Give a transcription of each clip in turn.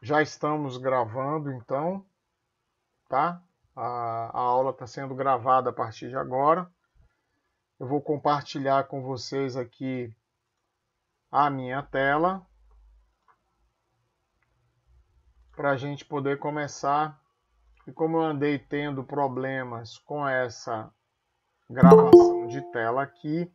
Já estamos gravando, então, tá? A aula está sendo gravada a partir de agora. Eu vou compartilhar com vocês aqui a minha tela para a gente poder começar. E como eu andei tendo problemas com essa gravação de tela aqui,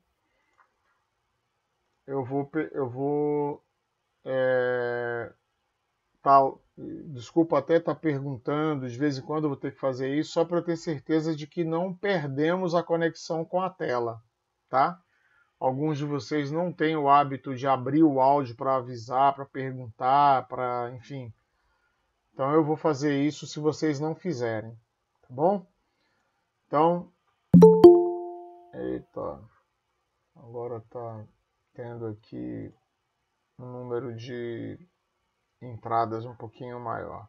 desculpa até estar perguntando, de vez em quando eu vou ter que fazer isso, só para eu ter certeza de que não perdemos a conexão com a tela, tá? Alguns de vocês não têm o hábito de abrir o áudio para avisar, para perguntar, enfim. Então eu vou fazer isso se vocês não fizerem, tá bom? Então, eita, agora tá tendo aqui um número de entradas um pouquinho maior.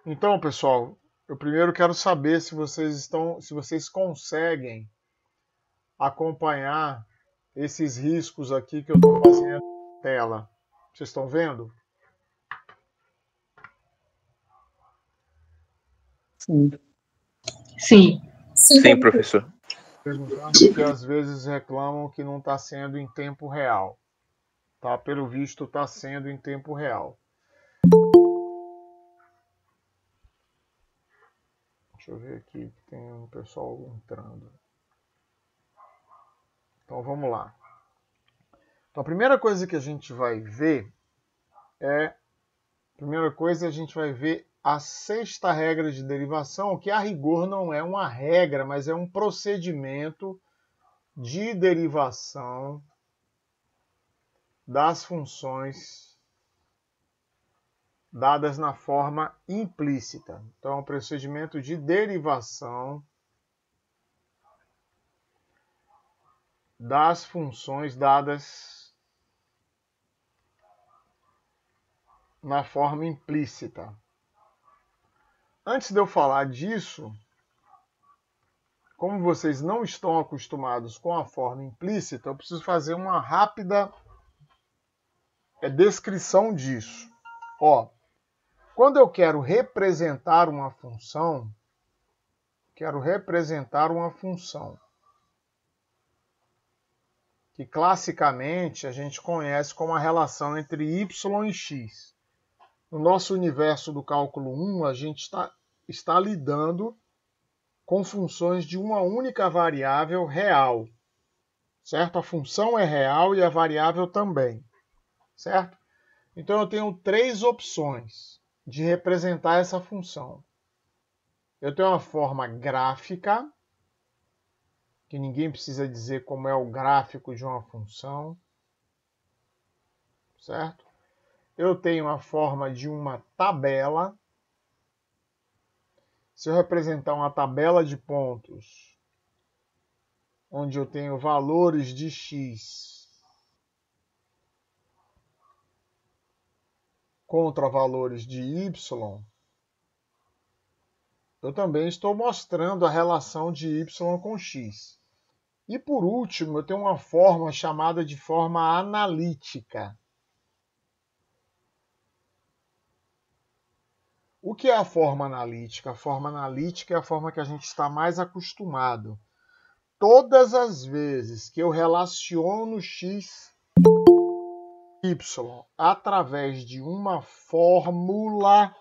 Então, pessoal, eu primeiro quero saber se vocês conseguem acompanhar esses riscos aqui que eu estou fazendo na tela. Vocês estão vendo? Sim. Sim. Sim, professor. Perguntando porque às vezes reclamam que não está sendo em tempo real. Tá? Pelo visto, está sendo em tempo real. Deixa eu ver aqui que tem um pessoal entrando. Então vamos lá. Então a primeira coisa que a gente vai ver a sexta regra de derivação, que a rigor não é uma regra, mas é um procedimento de derivação das funções dadas na forma implícita. Então, é um procedimento de derivação das funções dadas na forma implícita. Antes de eu falar disso, como vocês não estão acostumados com a forma implícita, eu preciso fazer uma rápida descrição disso. Ó, quando eu quero representar uma função, que classicamente a gente conhece como a relação entre y e x. No nosso universo do cálculo 1, a gente está lidando com funções de uma única variável real, certo? A função é real e a variável também, certo? Então eu tenho três opções de representar essa função. Eu tenho uma forma gráfica, que ninguém precisa dizer como é o gráfico de uma função, certo? Eu tenho a forma de uma tabela. Se eu representar uma tabela de pontos, onde eu tenho valores de x contra valores de y, eu também estou mostrando a relação de y com x. E por último, eu tenho uma forma chamada de forma analítica. O que é a forma analítica? A forma analítica é a forma que a gente está mais acostumado. Todas as vezes que eu relaciono x y através de uma fórmula,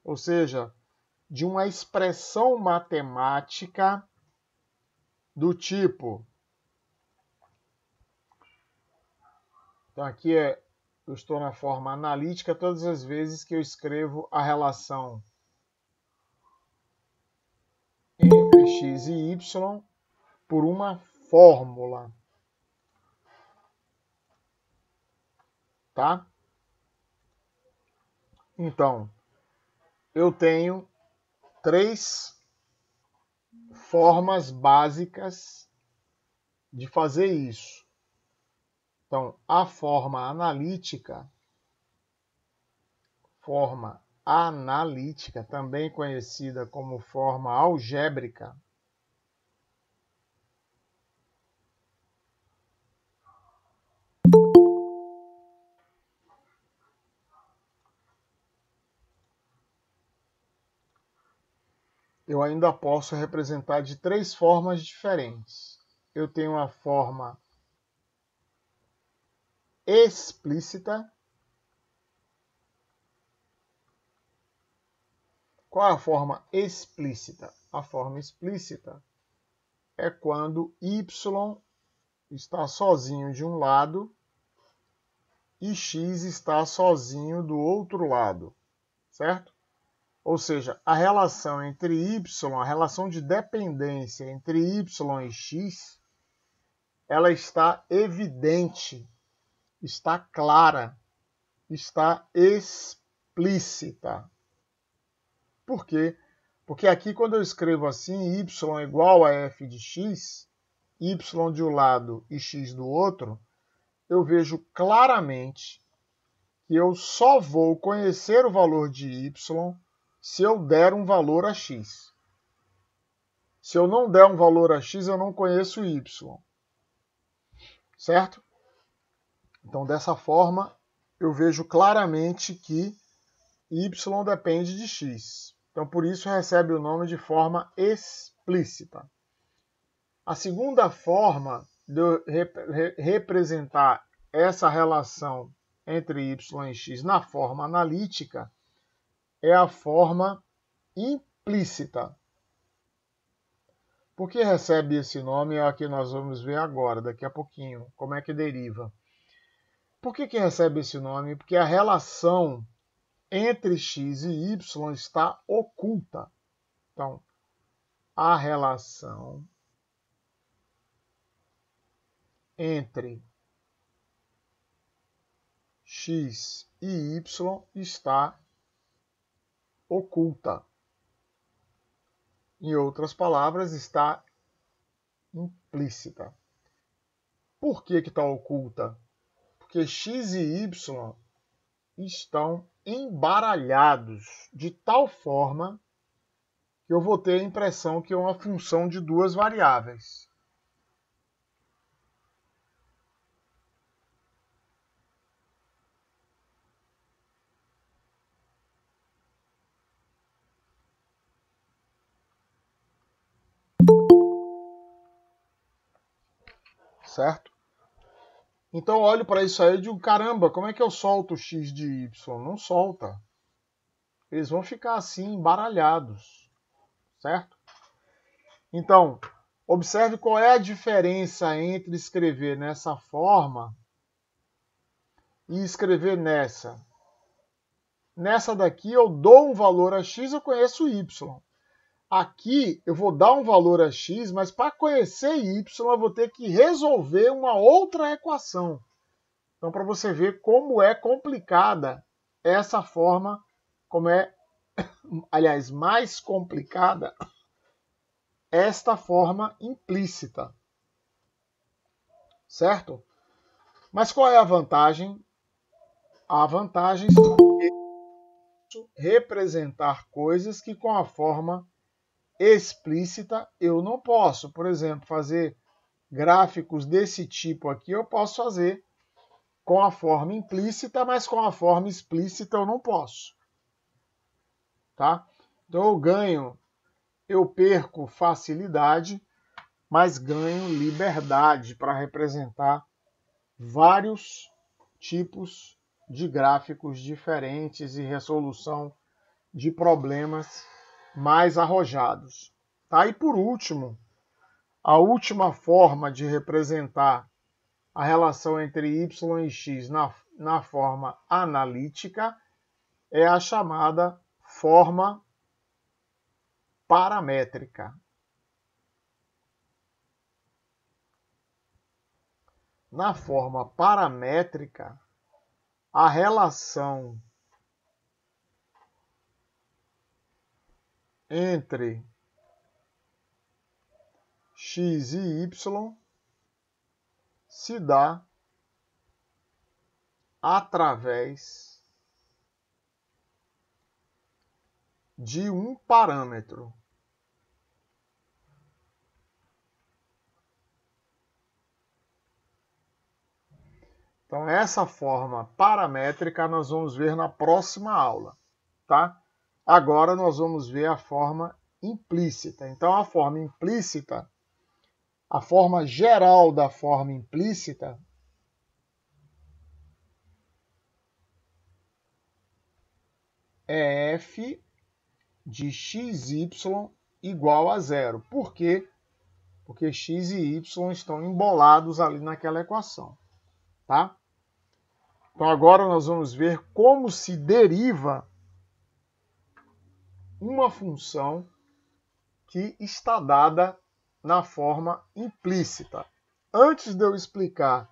ou seja, de uma expressão matemática do tipo. Então aqui eu estou na forma analítica todas as vezes que eu escrevo a relação entre x e y por uma fórmula. Tá? Então, eu tenho três formas básicas de fazer isso. Então, a forma analítica, também conhecida como forma algébrica, eu ainda posso representar de 3 formas diferentes. Eu tenho a forma explícita. Qual é a forma explícita? A forma explícita é quando y está sozinho de um lado e x está sozinho do outro lado, certo? Ou seja, a relação entre y, a relação de dependência entre y e x, ela está evidente, está clara, está explícita. Por quê? Porque aqui, quando eu escrevo assim, y igual a f de x, y de um lado e x do outro, eu vejo claramente que eu só vou conhecer o valor de y se eu der um valor a x. Se eu não der um valor a x, eu não conheço y. Certo? Então, dessa forma, eu vejo claramente que y depende de x. Então, por isso, recebe o nome de forma explícita. A segunda forma de eu representar essa relação entre y e x na forma analítica é a forma implícita. Por que recebe esse nome? É o que nós vamos ver agora, daqui a pouquinho, como é que deriva. Por que recebe esse nome? Porque a relação entre x e y está oculta. Então, a relação entre x e y está oculta. Em outras palavras, está implícita. Por que está oculta? Porque x e y estão embaralhados de tal forma que eu vou ter a impressão que é uma função de duas variáveis. Certo? Então eu olho para isso aí e digo, caramba, como é que eu solto x de y? Não solta. Eles vão ficar assim, embaralhados. Certo? Então, observe qual é a diferença entre escrever nessa forma e escrever nessa. Nessa daqui eu dou um valor a x, eu conheço y. Aqui eu vou dar um valor a x, mas para conhecer y eu vou ter que resolver uma outra equação. Então, para você ver como é complicada essa forma, como é, aliás, mais complicada esta forma implícita. Certo? Mas qual é a vantagem? A vantagem é representar coisas que com a forma explícita eu não posso. Por exemplo, fazer gráficos desse tipo aqui eu posso fazer com a forma implícita, mas com a forma explícita eu não posso. Tá? Então eu perco facilidade, mas ganho liberdade para representar vários tipos de gráficos diferentes e resolução de problemas mais arrojados. Tá? E por último, a última forma de representar a relação entre y e x na forma analítica é a chamada forma paramétrica. Na forma paramétrica, a relação entre x e y se dá através de um parâmetro. Então, essa forma paramétrica nós vamos ver na próxima aula, tá? Agora nós vamos ver a forma implícita. Então, a forma implícita, a forma geral da forma implícita é f de xy igual a zero. Por quê? Porque x e y estão embolados ali naquela equação. Tá? Então, agora nós vamos ver como se deriva uma função que está dada na forma implícita. Antes de eu explicar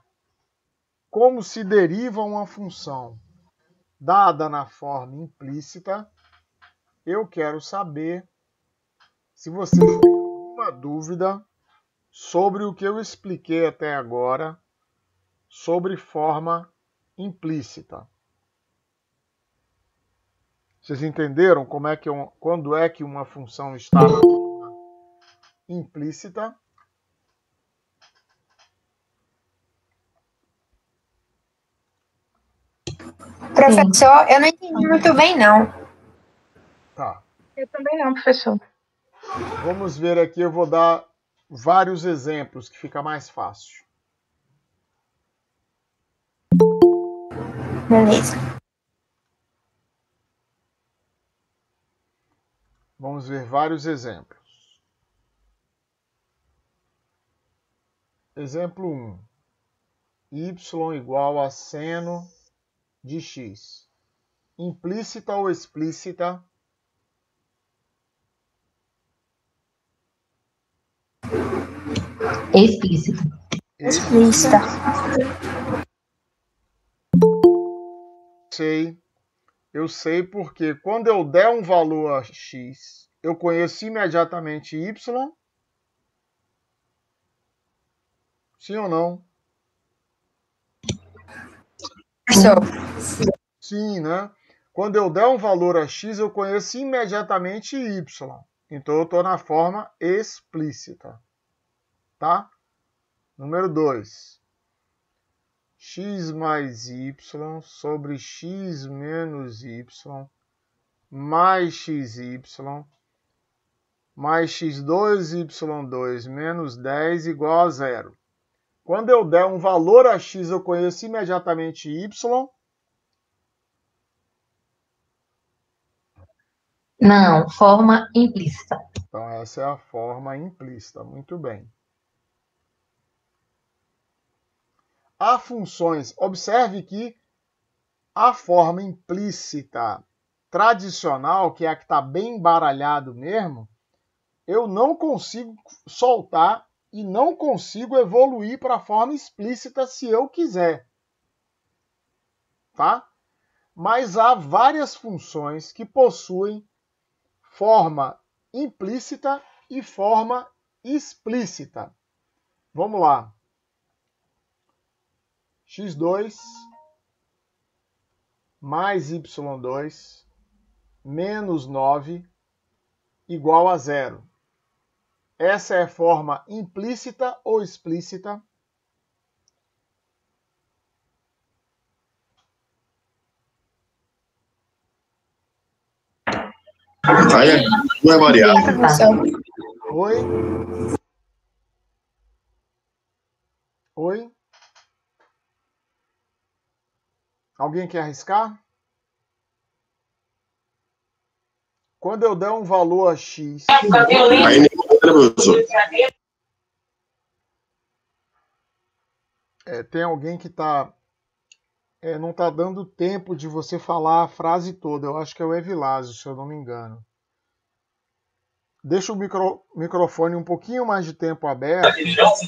como se deriva uma função dada na forma implícita, eu quero saber se vocês têm alguma dúvida sobre o que eu expliquei até agora sobre forma implícita. Vocês entenderam quando é que uma função está na forma implícita? Professor, eu não entendi muito bem, não. Tá. Eu também não, professor. Vamos ver aqui, eu vou dar vários exemplos que fica mais fácil. Beleza. Vamos ver vários exemplos. Exemplo 1. Y igual a seno de x. Implícita ou explícita? Explícito. Explícita. Eu sei porque quando eu der um valor a x, eu conheço imediatamente y? Sim ou não? Professor, Sim, né? Quando eu der um valor a x, eu conheço imediatamente y. Então, eu estou na forma explícita. Tá? Número 2. X mais y sobre x menos y mais xy mais x2y2 menos 10 igual a zero. Quando eu der um valor a x, eu conheço imediatamente y? Não, forma implícita. Então, essa é a forma implícita. Muito bem. Há funções. Observe que a forma implícita tradicional, que é a que está bem embaralhado mesmo, eu não consigo soltar e não consigo evoluir para a forma explícita se eu quiser. Tá? Mas há várias funções que possuem forma implícita e forma explícita. Vamos lá. x2 mais y2 menos 9 igual a zero. Essa é forma implícita ou explícita? Aí não é variável. professor. Oi? Oi? Alguém quer arriscar? Quando eu der um valor a x... Aí professor. Tem alguém que não está dando tempo de você falar a frase toda. Eu acho que é o Evilásio, se eu não me engano. Deixa o microfone um pouquinho mais de tempo aberto.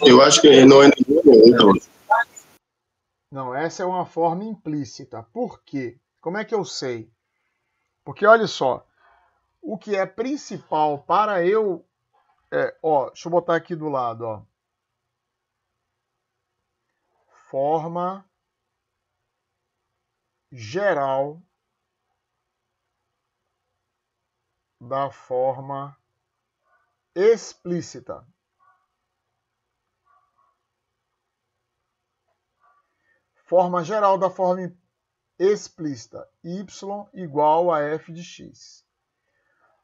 Eu acho que não é nenhum. Não, essa é uma forma implícita. Por quê? Como é que eu sei? Porque olha só, o que é principal para eu... deixa eu botar aqui do lado. Ó. Forma geral da forma explícita. Forma geral da forma explícita. Y igual a f de x.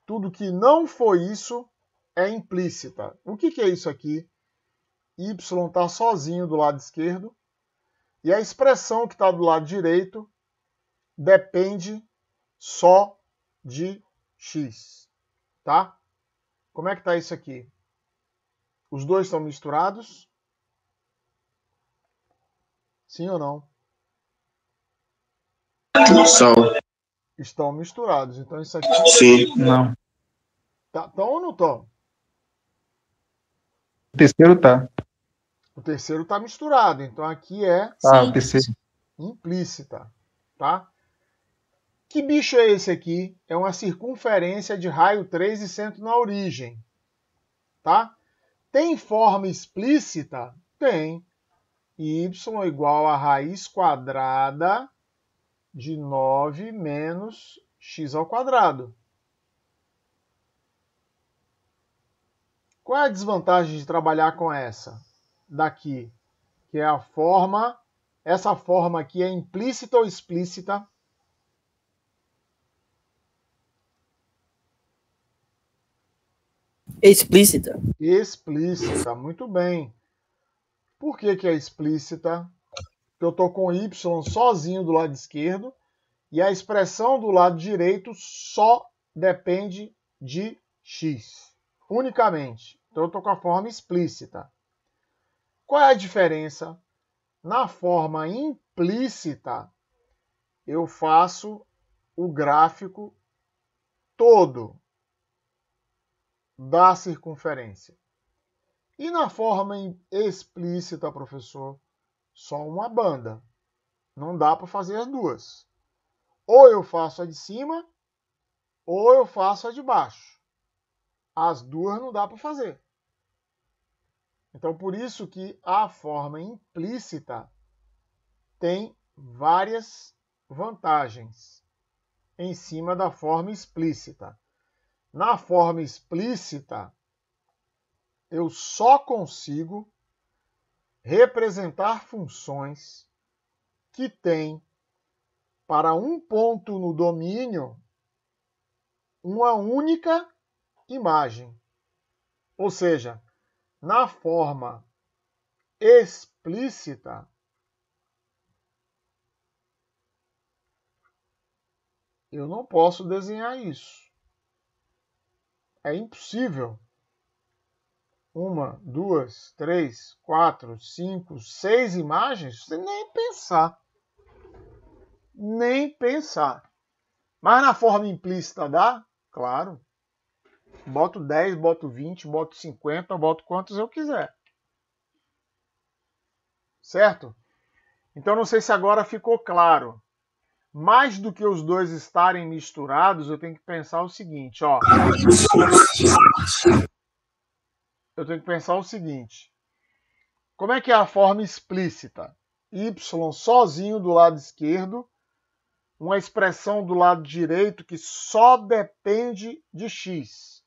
Tudo que não foi isso é implícita. O que é isso aqui? Y está sozinho do lado esquerdo e a expressão que está do lado direito depende só de x. Tá? Como é que está isso aqui? Os dois estão misturados? Sim ou não? São. Estão misturados. Então isso aqui... Sim. Não. Estão ou não estão? O terceiro tá. O terceiro está misturado. Então aqui é Ah, o terceiro. implícita. Tá? Que bicho é esse aqui? É uma circunferência de raio 3 e centro na origem. Tá? Tem forma explícita? Tem. Y igual a raiz quadrada de 9 menos x ao quadrado. Qual é a desvantagem de trabalhar com essa daqui? Que é a forma, essa forma aqui é implícita ou explícita? Explícita. Explícita, muito bem. Por que é explícita? Porque eu estou com y sozinho do lado esquerdo e a expressão do lado direito só depende de x, unicamente. Então eu estou com a forma explícita. Qual é a diferença? Na forma implícita, eu faço o gráfico todo da circunferência. E na forma explícita, professor, só uma banda. Não dá para fazer as duas. Ou eu faço a de cima, ou eu faço a de baixo. As duas não dá para fazer. Então, por isso que a forma implícita tem várias vantagens em cima da forma explícita. Na forma explícita, eu só consigo representar funções que têm para um ponto no domínio uma única imagem. Ou seja, na forma explícita, eu não posso desenhar isso. É impossível. 1, 2, 3, 4, 5, 6 imagens, você nem pensar. Nem pensar. Mas na forma implícita dá? Claro. Boto 10, boto 20, boto 50, boto quantos eu quiser. Certo? Então não sei se agora ficou claro. Mais do que os dois estarem misturados, eu tenho que pensar o seguinte, ó. Eu tenho que pensar o seguinte. Como é que é a forma explícita? Y sozinho do lado esquerdo, uma expressão do lado direito que só depende de x.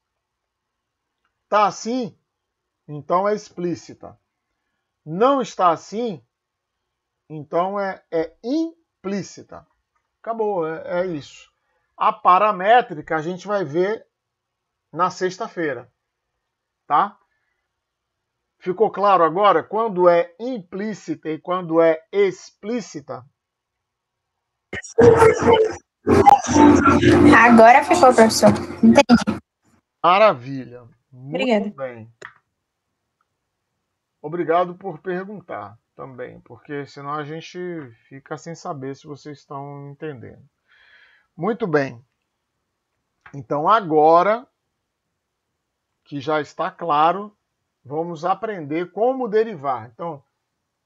Está assim? Então é explícita. Não está assim? Então é implícita. Acabou, é isso. A paramétrica a gente vai ver na sexta-feira. Tá? Ficou claro agora quando é implícita e quando é explícita? Agora ficou, professor. Entendi. Maravilha. Muito Obrigada. bem. Obrigado por perguntar também, porque senão a gente fica sem saber se vocês estão entendendo. Muito bem. Então agora que já está claro, vamos aprender como derivar. Então,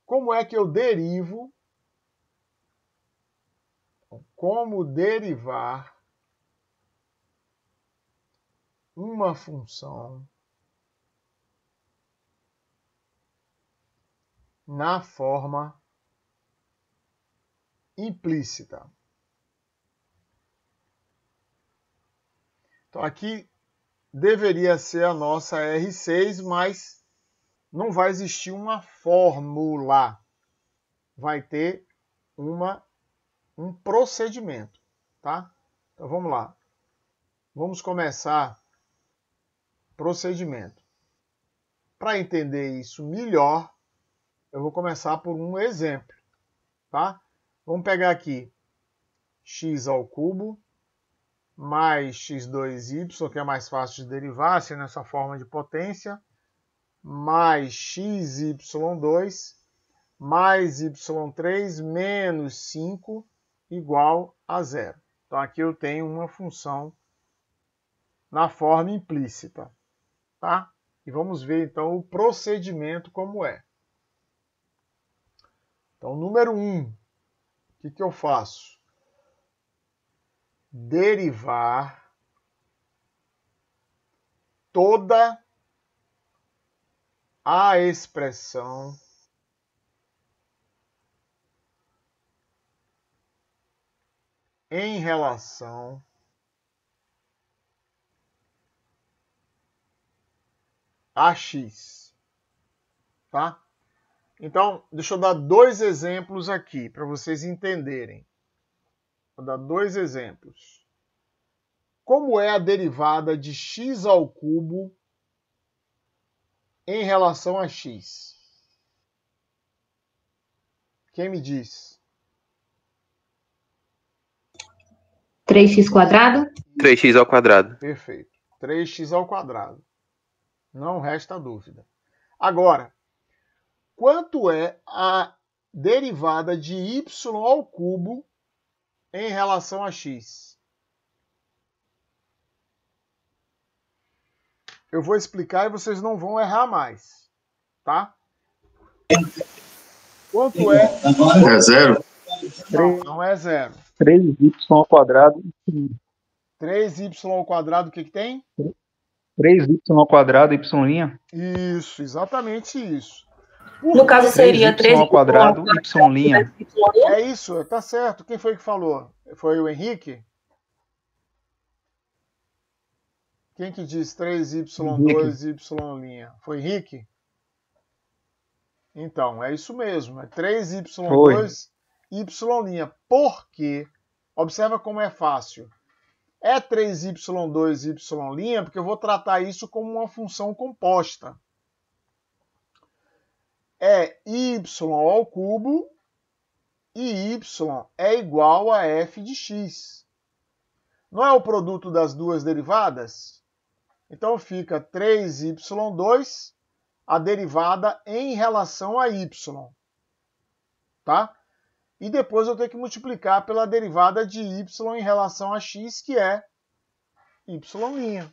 como é que eu derivo? Como derivar uma função na forma implícita. Então aqui deveria ser a nossa R6, mas não vai existir uma fórmula. Vai ter um procedimento, tá? Então vamos lá. Vamos começar o procedimento. Para entender isso melhor, eu vou começar por um exemplo, tá? Vamos pegar aqui x ao cubo mais x2y, que é mais fácil de derivar, assim, nessa forma de potência, mais xy2 mais y3 menos 5 igual a zero. Então aqui eu tenho uma função na forma implícita, tá? E vamos ver então o procedimento como é. Então, número 1, o que eu faço? Derivar toda a expressão em relação a x, tá? Então, deixa eu dar dois exemplos aqui para vocês entenderem. Vou dar dois exemplos. Como é a derivada de x ao cubo em relação a x? Quem me diz? 3x²? 3x ao quadrado. Perfeito. 3x ao quadrado. Não resta dúvida. Agora, quanto é a derivada de y ao cubo em relação a x? Eu vou explicar e vocês não vão errar mais, tá? Quanto é? É zero? Não é zero. 3y ao quadrado. 3y ao quadrado, o que tem? 3y ao quadrado, y'. Isso, exatamente isso. No caso seria 3y ao quadrado, y'. É isso, tá certo. Quem foi que falou? Foi o Henrique? Quem que disse 3y2, y'? Foi Henrique? Então, é isso mesmo. É 3y2, y'. Por quê? Observa como é fácil. É 3y2, y', porque eu vou tratar isso como uma função composta. É y ao cubo e y é igual a f de x. Não é o produto das duas derivadas? Então fica 3y2, a derivada em relação a y. Tá? E depois eu tenho que multiplicar pela derivada de y em relação a x, que é y'.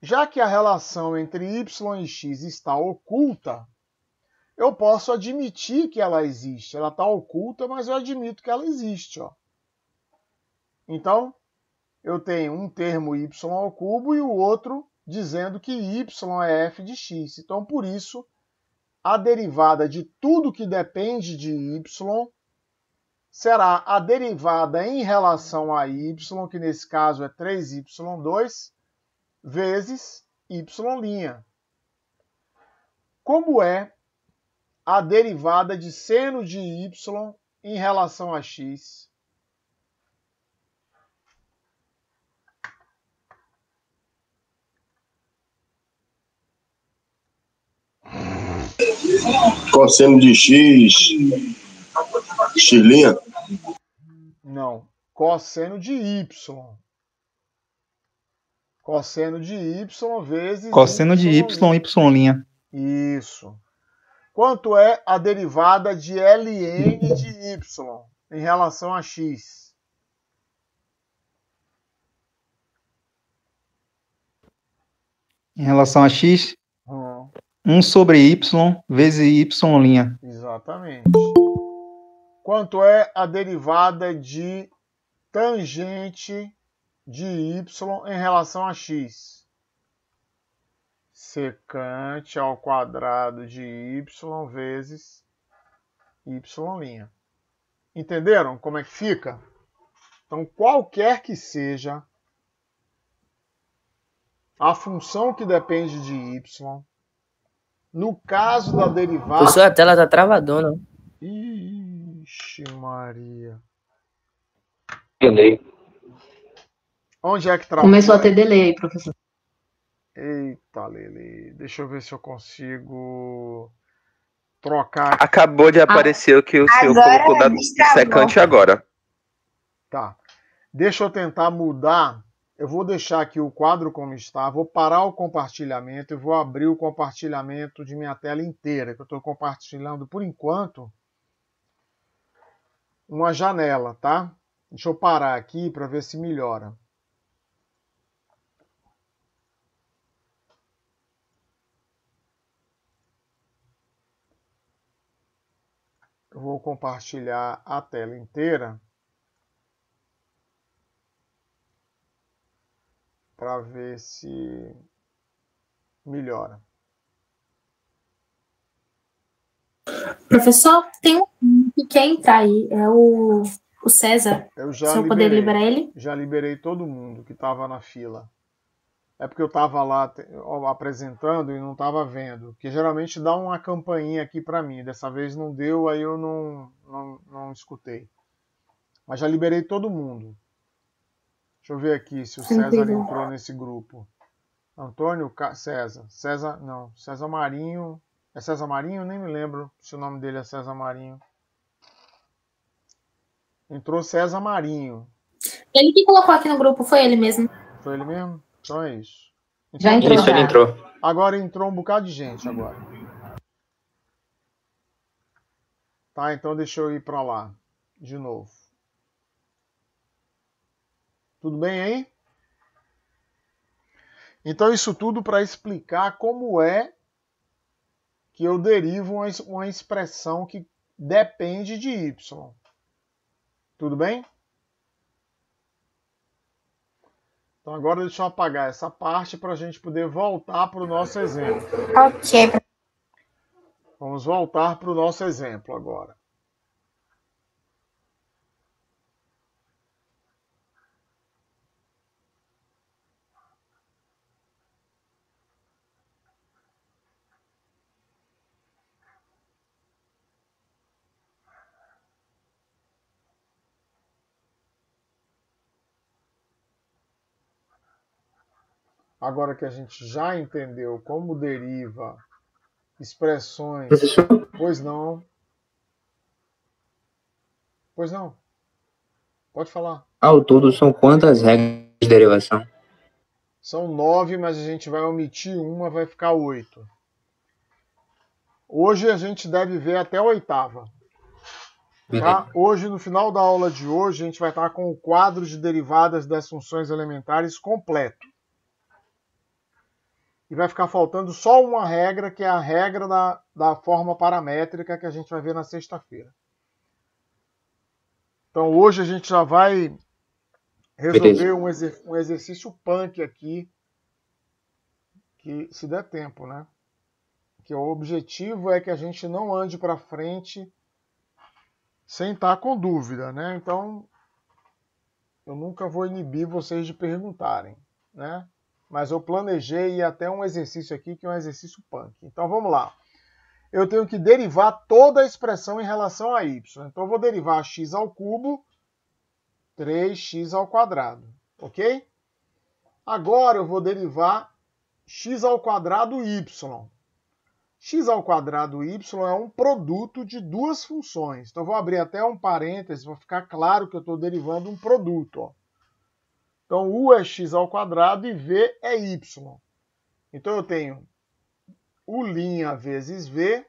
Já que a relação entre y e x está oculta, eu posso admitir que ela existe. Ela está oculta, mas eu admito que ela existe. Ó. Então, eu tenho um termo y ao cubo e o outro dizendo que y é f de x. Então, por isso, a derivada de tudo que depende de y será a derivada em relação a y, que nesse caso é 3y2, vezes y'. Como é a derivada de seno de y em relação a x? Cosseno de x, x'? Não. Cosseno de y. Cosseno de y vezes Cosseno de y, y'. Isso. Quanto é a derivada de ln de y em relação a x? Em relação a x, 1 sobre y vezes y'. Exatamente. Quanto é a derivada de tangente de y em relação a x? Secante ao quadrado de y vezes y'. Entenderam como é que fica? Então, qualquer que seja a função que depende de y, no caso da derivada... Professor, a tela tá travadona. Ixi, Maria. Entendi. Onde é que travou? Começou a ter delay, professor. Eita, Lele. Deixa eu ver se eu consigo trocar aqui. Acabou de aparecer o que o senhor Agora colocou da destravou. secante agora. Tá. Deixa eu tentar mudar. Eu vou deixar aqui o quadro como está, vou parar o compartilhamento e vou abrir o compartilhamento de minha tela inteira, que eu estou compartilhando, por enquanto, uma janela, tá? Deixa eu parar aqui para ver se melhora. Eu vou compartilhar a tela inteira para ver se melhora. Professor, tem um que quer entrar aí, é o César. Eu O já senhor poderia liberar liberei. ele? Já liberei todo mundo que estava na fila. É porque eu estava lá apresentando e não estava vendo. Porque geralmente dá uma campainha aqui para mim. Dessa vez não deu, aí eu não escutei. Mas já liberei todo mundo. Deixa eu ver aqui se o César Tranquilo. entrou nesse grupo. Antônio César. César, não. César Marinho. É César Marinho? Nem me lembro se o nome dele é César Marinho. Entrou César Marinho. Ele que colocou aqui no grupo, foi ele mesmo. Foi ele mesmo? Então é isso. Já entrou. Isso, ele entrou. Agora entrou um bocado de gente agora. Tá, então deixa eu ir para lá de novo. Tudo bem aí? Então isso tudo para explicar como é que eu derivo uma expressão que depende de y. Tudo bem? Então agora deixa eu apagar essa parte para a gente poder voltar para o nosso exemplo. Ok. Vamos voltar para o nosso exemplo agora. Agora que a gente já entendeu como deriva expressões... Professor, Pois não. Pois não. Pode falar. ao todo são quantas regras de derivação? São 9, mas a gente vai omitir uma, vai ficar 8. Hoje a gente deve ver até a 8ª. Tá? Hoje, no final da aula de hoje, a gente vai estar com o quadro de derivadas das funções elementares completo. E vai ficar faltando só uma regra, que é a regra da forma paramétrica, que a gente vai ver na sexta-feira. Então hoje a gente já vai resolver um exercício punk aqui, que se der tempo, né? Que o objetivo é que a gente não ande para frente sem estar com dúvida, né? Então eu nunca vou inibir vocês de perguntarem, né? Mas eu planejei até um exercício aqui que é um exercício punk. Então vamos lá. Eu tenho que derivar toda a expressão em relação a y. Então eu vou derivar x ao cubo, 3x ao quadrado, ok? Agora eu vou derivar x ao quadrado y. X ao quadrado y é um produto de duas funções. Então eu vou abrir até um parênteses para ficar claro que eu estou derivando um produto, ó. Então, u é x ao quadrado e v é y. Então, eu tenho u' vezes v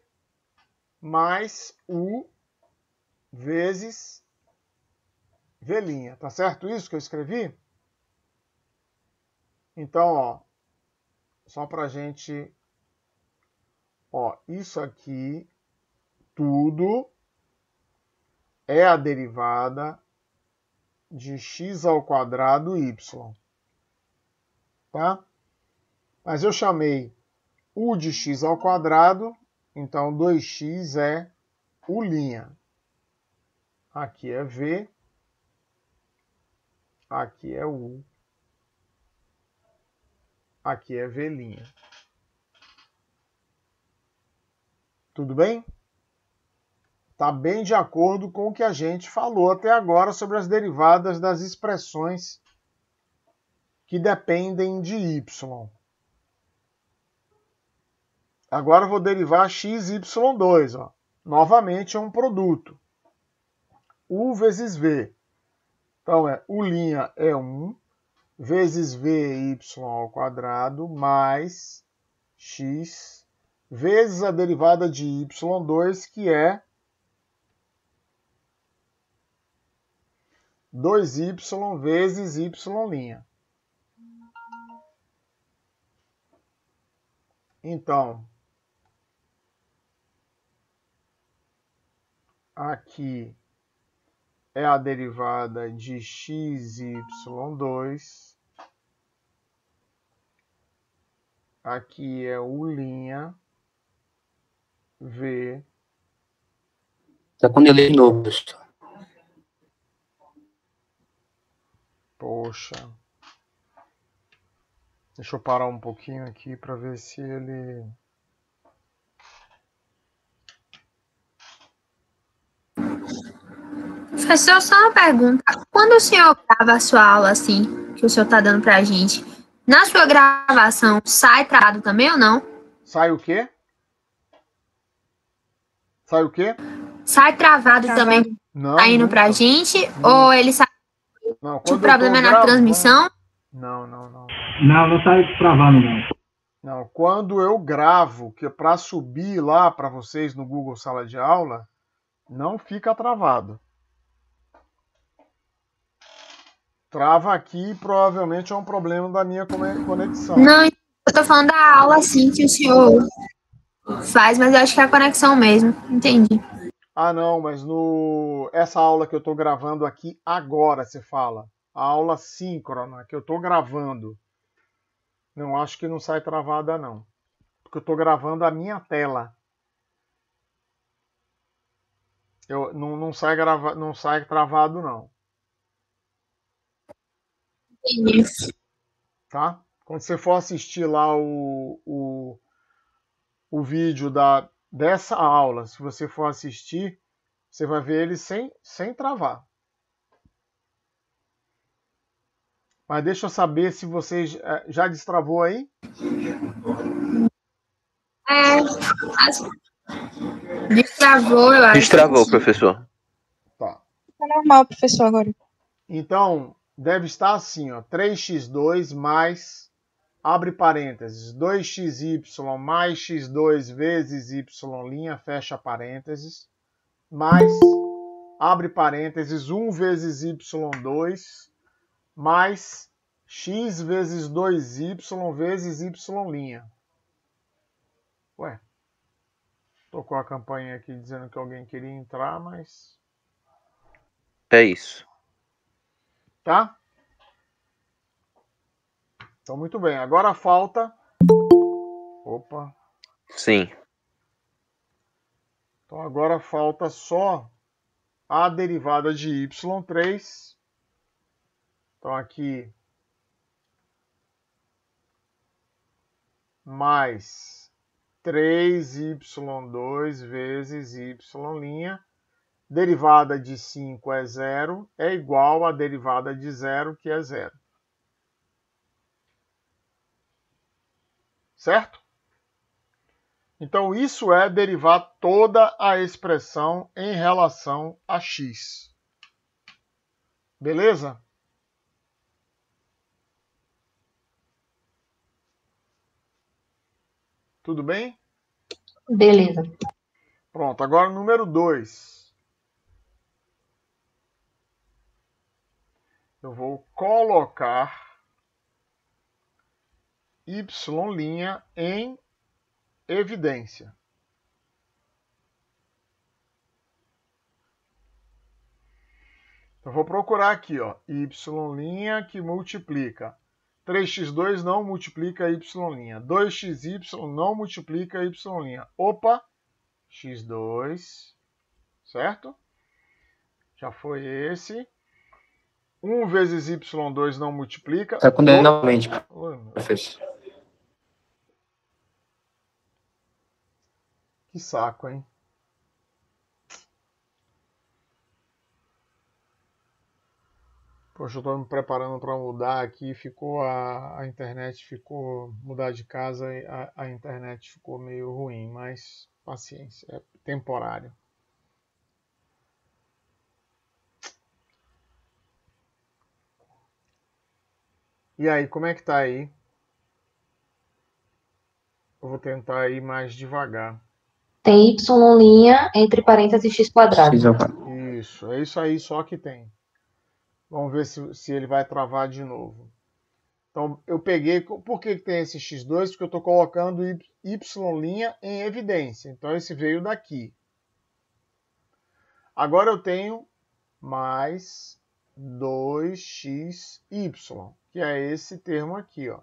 mais u vezes v'. Tá certo isso que eu escrevi? Então, ó, só para a gente... Ó, isso aqui tudo é a derivada de x ao quadrado y, tá? Mas eu chamei u de x ao quadrado, então 2x é u'. Aqui é v, aqui é u, aqui é v'. Tudo bem? Está bem de acordo com o que a gente falou até agora sobre as derivadas das expressões que dependem de y. Agora eu vou derivar x, y2. Ó. Novamente é um produto. U vezes V. Então, U' é 1 vezes VY ao quadrado mais x vezes a derivada de y2, que é 2y vezes y'. Então, aqui é a derivada de x, y2. Aqui é U' V. Tá com delay de novo, professor. Poxa. Deixa eu parar um pouquinho aqui para ver se ele... Professor, só uma pergunta. Quando o senhor grava a sua aula assim, que o senhor está dando para a gente, na sua gravação sai travado também ou não? Sai o quê? Sai o quê? Sai travado também, Não, tá indo nunca. para a gente? Ou ele sai... Não, O quando eu problema é tô na gravando- transmissão? Não. Não sai travando, não. Não, quando eu gravo, que é para subir lá para vocês no Google Sala de Aula, não fica travado. Trava aqui, provavelmente é um problema da minha conexão. Não, eu tô falando da aula assim que o senhor faz, mas eu acho que é a conexão mesmo. Entendi. Ah, não, mas essa aula que eu estou gravando aqui agora, você fala. A aula síncrona que eu estou gravando. Não acho que não sai travada, não. Porque eu estou gravando a minha tela. Não sai travado, não. Entendi. Tá? Quando você for assistir lá o vídeo dessa aula, se você for assistir, você vai ver ele sem travar. Mas deixa eu saber se você já destravou aí. Destravou, eu acho. Destravou, professor. Tá. Tá normal, professor, agora. Então, deve estar assim, ó, 3x2 mais, abre parênteses, 2xy mais x2 vezes y', fecha parênteses, mais, abre parênteses, 1 vezes y2, mais x vezes 2y vezes y'. Ué, tocou a campanha aqui dizendo que alguém queria entrar, mas... É isso. Tá? Então, muito bem. Agora falta... Opa. Sim. Então, agora falta só a derivada de y3. Então, aqui... mais 3y2 vezes y'. Derivada de 5 é 0, é igual à derivada de 0, que é 0. Certo? Então, isso é derivar toda a expressão em relação a x. Beleza? Tudo bem? Beleza. Pronto, agora o número 2. Eu vou colocar y' em evidência. Então, vou procurar aqui, ó, y' que multiplica. 3x2 não multiplica y'. 2xy não multiplica y'. Opa! x2, certo? Já foi esse. 1 vezes y2 não multiplica. Tá com delay novamente, professor. Que saco, hein? Poxa, eu estou me preparando para mudar aqui, ficou a internet ficou mudar de casa e a internet ficou meio ruim, mas paciência, é temporário. E aí, como é que tá aí? Eu vou tentar ir mais devagar. Tem y' entre parênteses x quadrado. Isso, é isso aí só que tem. Vamos ver se ele vai travar de novo. Então, eu peguei... Por que tem esse x2? Porque eu estou colocando y' em evidência. Então, esse veio daqui. Agora eu tenho mais 2xy, que é esse termo aqui, ó.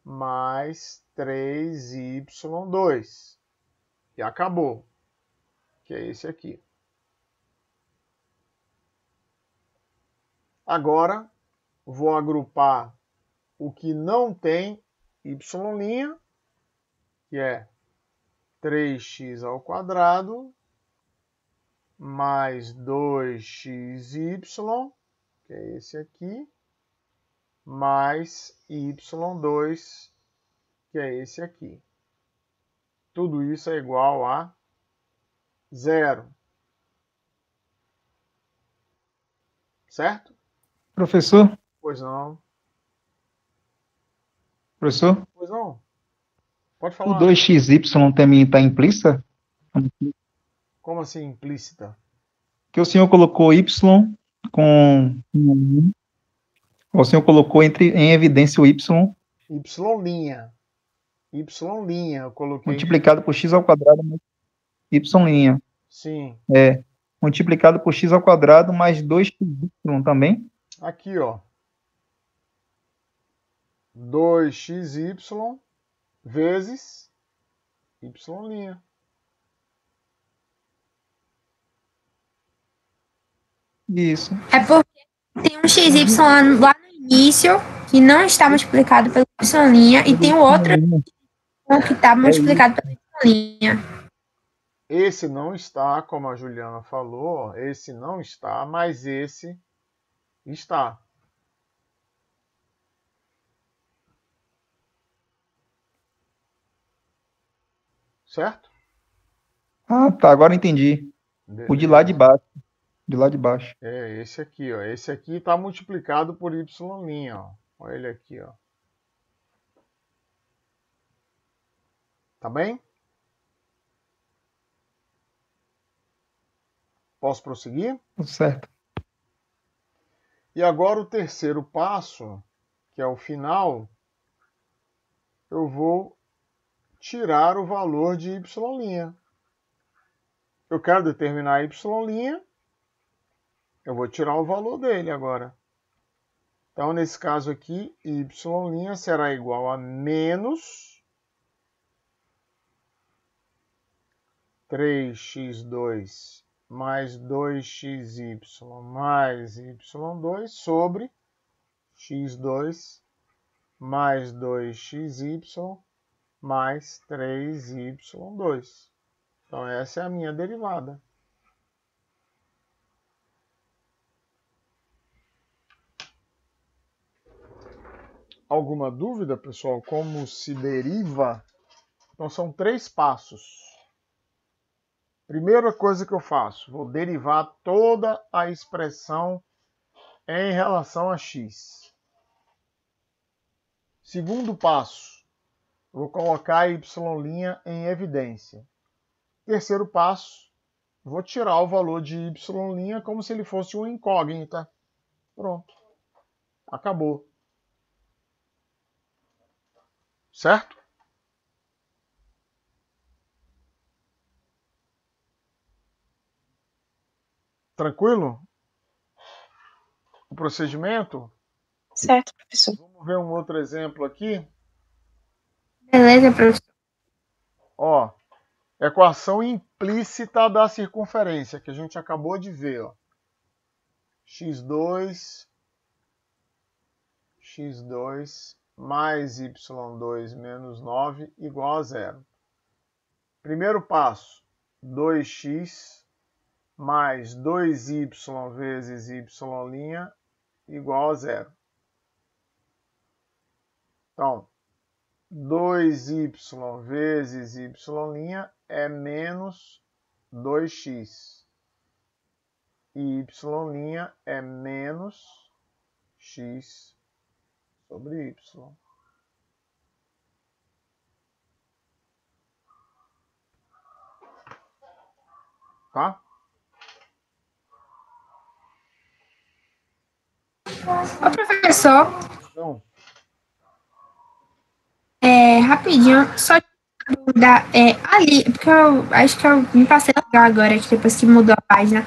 Mais 3y2. E acabou. Que é esse aqui. Agora, vou agrupar o que não tem y', que é 3x ao quadrado, mais 2xy, que é esse aqui, mais y2, que é esse aqui. Tudo isso é igual a 0. Certo? Professor? Pois não. Professor? Pois não. Pode O falar. 2xy também está implícita? Como assim implícita? Que o senhor colocou y com... O senhor colocou em evidência o y Y'. Y', eu coloquei. multiplicado por x ao quadrado mais y'. Sim. É. Multiplicado por x ao quadrado mais 2xy também. Aqui, ó. 2xy vezes y'. Isso. É porque tem um XY lá no início que não está multiplicado pelo Y' e tem o outro que está multiplicado pelo Y'. Esse não está, como a Juliana falou, esse não está, mas esse está. Certo? Ah, tá. Agora entendi. O de lá de baixo. De lá de baixo. É, esse aqui, ó. Esse aqui está multiplicado por y', ó. Olha ele aqui, ó. Tá bem? Posso prosseguir? Tudo certo. E agora o terceiro passo, que é o final, eu vou tirar o valor de y'. Eu quero determinar y', eu vou tirar o valor dele agora. Então, nesse caso aqui, y' será igual a menos 3x2 mais 2xy mais y2 sobre x2 mais 2xy mais 3y2. Então, essa é a minha derivada. Alguma dúvida, pessoal? Como se deriva? Então, são 3 passos. Primeira coisa que eu faço, vou derivar toda a expressão em relação a x. Segundo passo, vou colocar y' em evidência. Terceiro passo, vou tirar o valor de y' como se ele fosse uma incógnita. Pronto. Acabou. Certo? Tranquilo? O procedimento? Certo, professor. Vamos ver um outro exemplo aqui. Beleza, professor. Ó, equação implícita da circunferência, que a gente acabou de ver. Ó. x2 mais y2 menos 9 igual a 0. Primeiro passo, 2x mais 2y vezes y' igual a 0. Então, 2y vezes y' é menos 2x. E y' é menos x sobre y. Tá? Ô, professor, Então, rapidinho, só dúvida, ali, porque eu acho que eu me passei legal agora, que depois que mudou a página,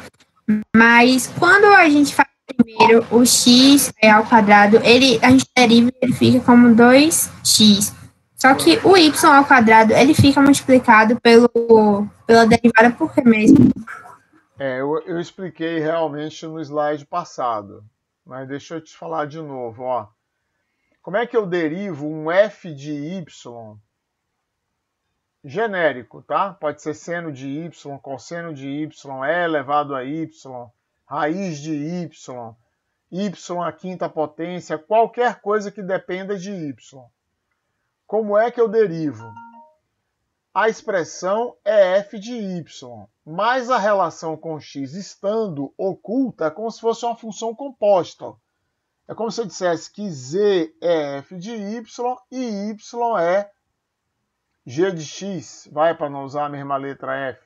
mas quando a gente faz primeiro o x ao quadrado, a gente deriva e ele fica como 2x. Só que o y ao quadrado, ele fica multiplicado pela derivada por quê mesmo? eu expliquei realmente no slide passado, mas deixa eu te falar de novo, ó. Como é que eu derivo um f de y genérico, tá? Pode ser seno de y, cosseno de y, e elevado a y, raiz de y, y à quinta potência, qualquer coisa que dependa de y. Como é que eu derivo? A expressão é f de y, mas a relação com x estando oculta é como se fosse uma função composta. É como se eu dissesse que z é f de y e y é g de x. Vai, para não usar a mesma letra f.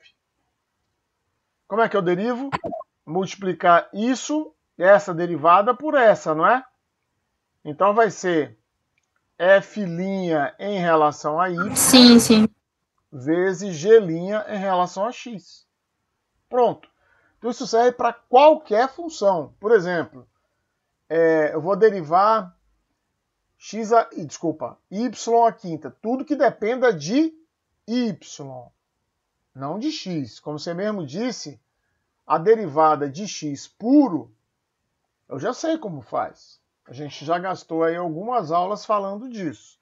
Como é que eu derivo? Multiplicar isso, essa derivada, por essa, não é? Então vai ser f' em relação a y. Sim, sim. Vezes g' em relação a x. Pronto. Então isso serve para qualquer função. Por exemplo, eu vou derivar y à quinta. Tudo que dependa de y, não de x. Como você mesmo disse, a derivada de x puro, eu já sei como faz. A gente já gastou aí algumas aulas falando disso.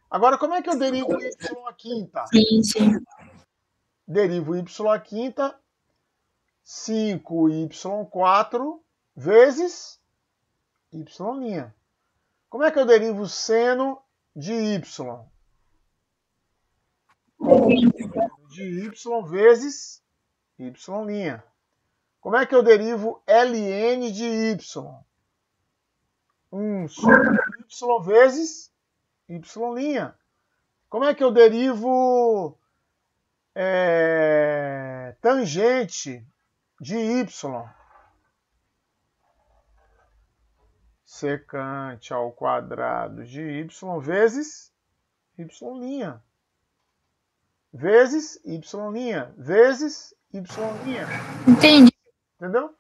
Agora, como é que eu derivo y à quinta? Sim, sim. Derivo y à quinta, 5y4 vezes y'. Como é que eu derivo seno de y? De y vezes y'. Como é que eu derivo ln de y? 1 sobre y vezes y'. Como é que eu derivo tangente de y? Secante ao quadrado de y vezes y'. Vezes y'. Vezes y'. Entendi. Entendeu?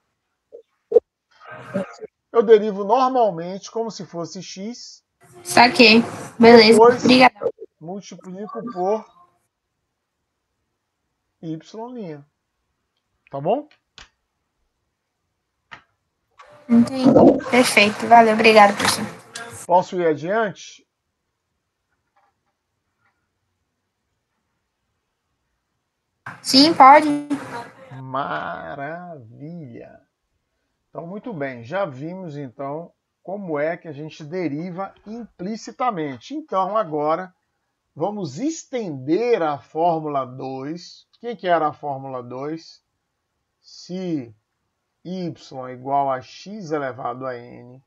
Eu derivo normalmente como se fosse x. Saquei. Beleza. Depois Obrigada. multiplico por y'. Tá bom? Entendi. Perfeito. Valeu. Obrigado, professor. Posso ir adiante? Sim, pode. Maravilha! Então, muito bem. Já vimos, então, como é que a gente deriva implicitamente. Então, agora, vamos estender a fórmula 2. O que era a fórmula 2? Se y igual a x elevado a n,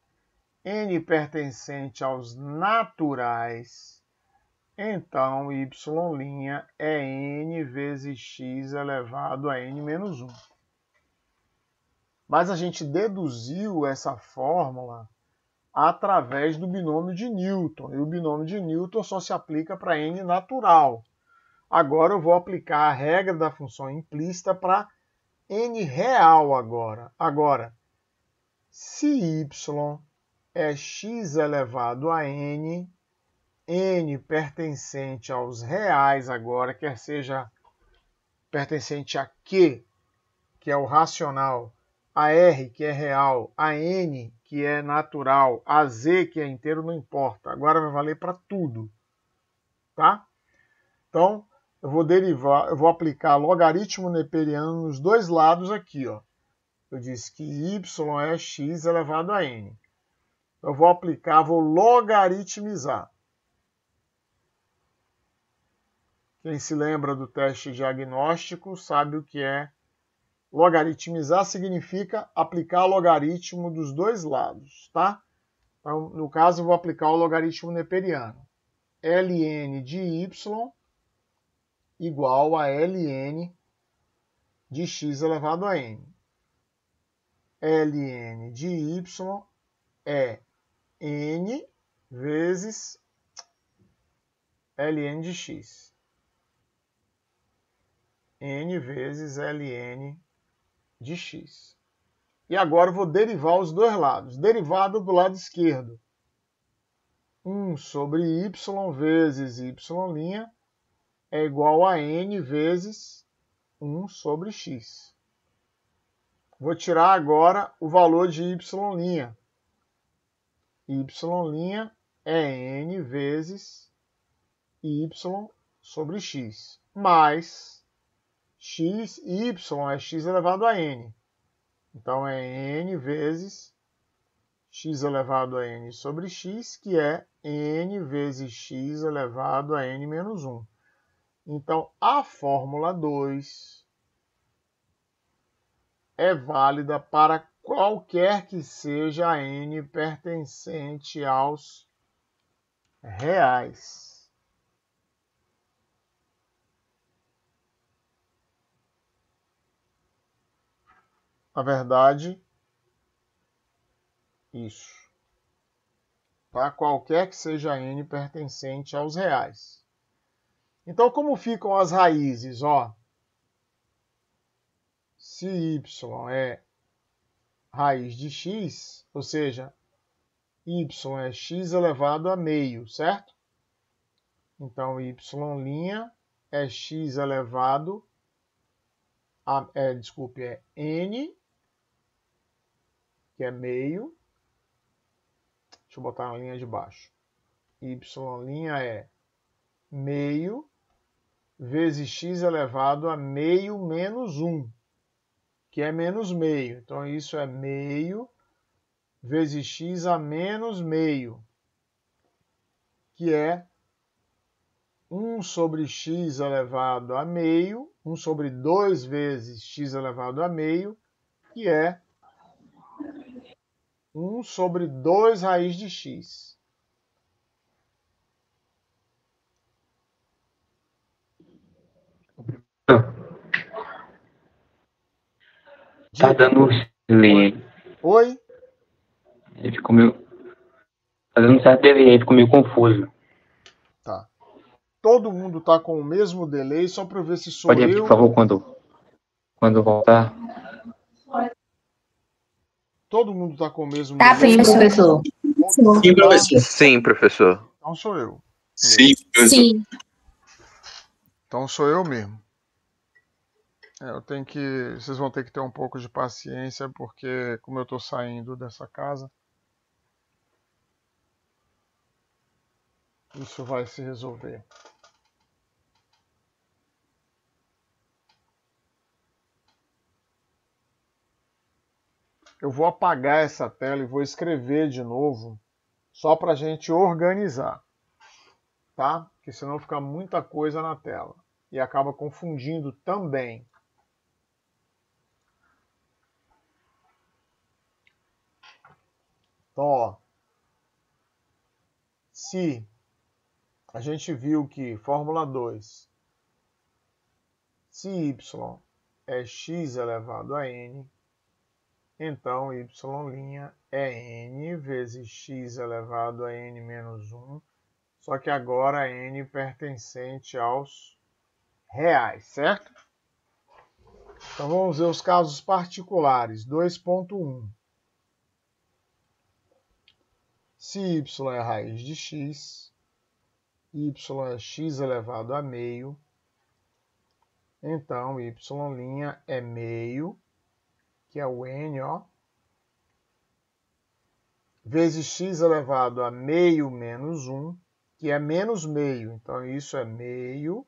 n pertencente aos naturais, então y' é n vezes x elevado a n menos 1. Mas a gente deduziu essa fórmula através do binômio de Newton. E o binômio de Newton só se aplica para n natural. Agora eu vou aplicar a regra da função implícita para n real agora. Agora, se y é x elevado a n, n pertencente aos reais agora, quer seja pertencente a Q, que é o racional, a R, que é real, a N, que é natural, a Z, que é inteiro, não importa. Agora vai valer para tudo. Tá? Então, eu vou derivar, eu vou aplicar logaritmo neperiano nos dois lados aqui, ó. Eu disse que y é x elevado a n. Eu vou aplicar, vou logaritmizar. Quem se lembra do teste diagnóstico sabe o que é logaritmizar. Significa aplicar logaritmo dos dois lados, tá? Então, no caso, eu vou aplicar o logaritmo neperiano. ln de y igual a ln de x elevado a n. ln de y é n vezes ln de x. N vezes ln de x. E agora eu vou derivar os dois lados. Derivada do lado esquerdo. 1 sobre y vezes y' é igual a n vezes 1 sobre x. Vou tirar agora o valor de y'. Y' é n vezes y sobre x. Mais x, y é x elevado a n. Então, é n vezes x elevado a n sobre x, que é n vezes x elevado a n menos 1. Então, a fórmula 2 é válida para qualquer que seja a n pertencente aos reais. Na verdade, isso. Para qualquer que seja n pertencente aos reais. Então, como ficam as raízes? Ó, se y é raiz de x, ou seja, y é x elevado a meio, certo? Então, y' é x elevado a... é n, que é meio. Deixa eu botar na linha de baixo. Y' é meio vezes x elevado a meio menos 1, que é menos meio. Então, isso é meio vezes x a menos meio, que é 1 sobre x elevado a meio, 1 sobre 2 vezes x elevado a meio, que é 1 sobre 2 raiz de x. Tá dando delay. Oi? Ele ficou meio... Tá dando certo delay, ele ficou meio confuso. Tá. Todo mundo tá com o mesmo delay, só para ver se sou Pode repetir, eu. por favor, quando voltar. Todo mundo tá com o mesmo Tá, delay? sim, professor. Sim, professor. Sim, professor. Então sou eu. Sim, professor. Sim. Então sou eu mesmo. Vocês vão ter que ter um pouco de paciência, porque como eu estou saindo dessa casa, isso vai se resolver. Eu vou apagar essa tela e vou escrever de novo, só para a gente organizar, tá? Porque senão fica muita coisa na tela e acaba confundindo também. Então, ó, se a gente viu que, fórmula 2, se y é x elevado a n, então y' é n vezes x elevado a n menos 1, só que agora n pertencente aos reais, certo? Então vamos ver os casos particulares. 2.1. Se y é raiz de x, y é x elevado a meio, então y' é meio, que é o n, ó, vezes x elevado a meio menos 1, que é menos meio. Então, isso é meio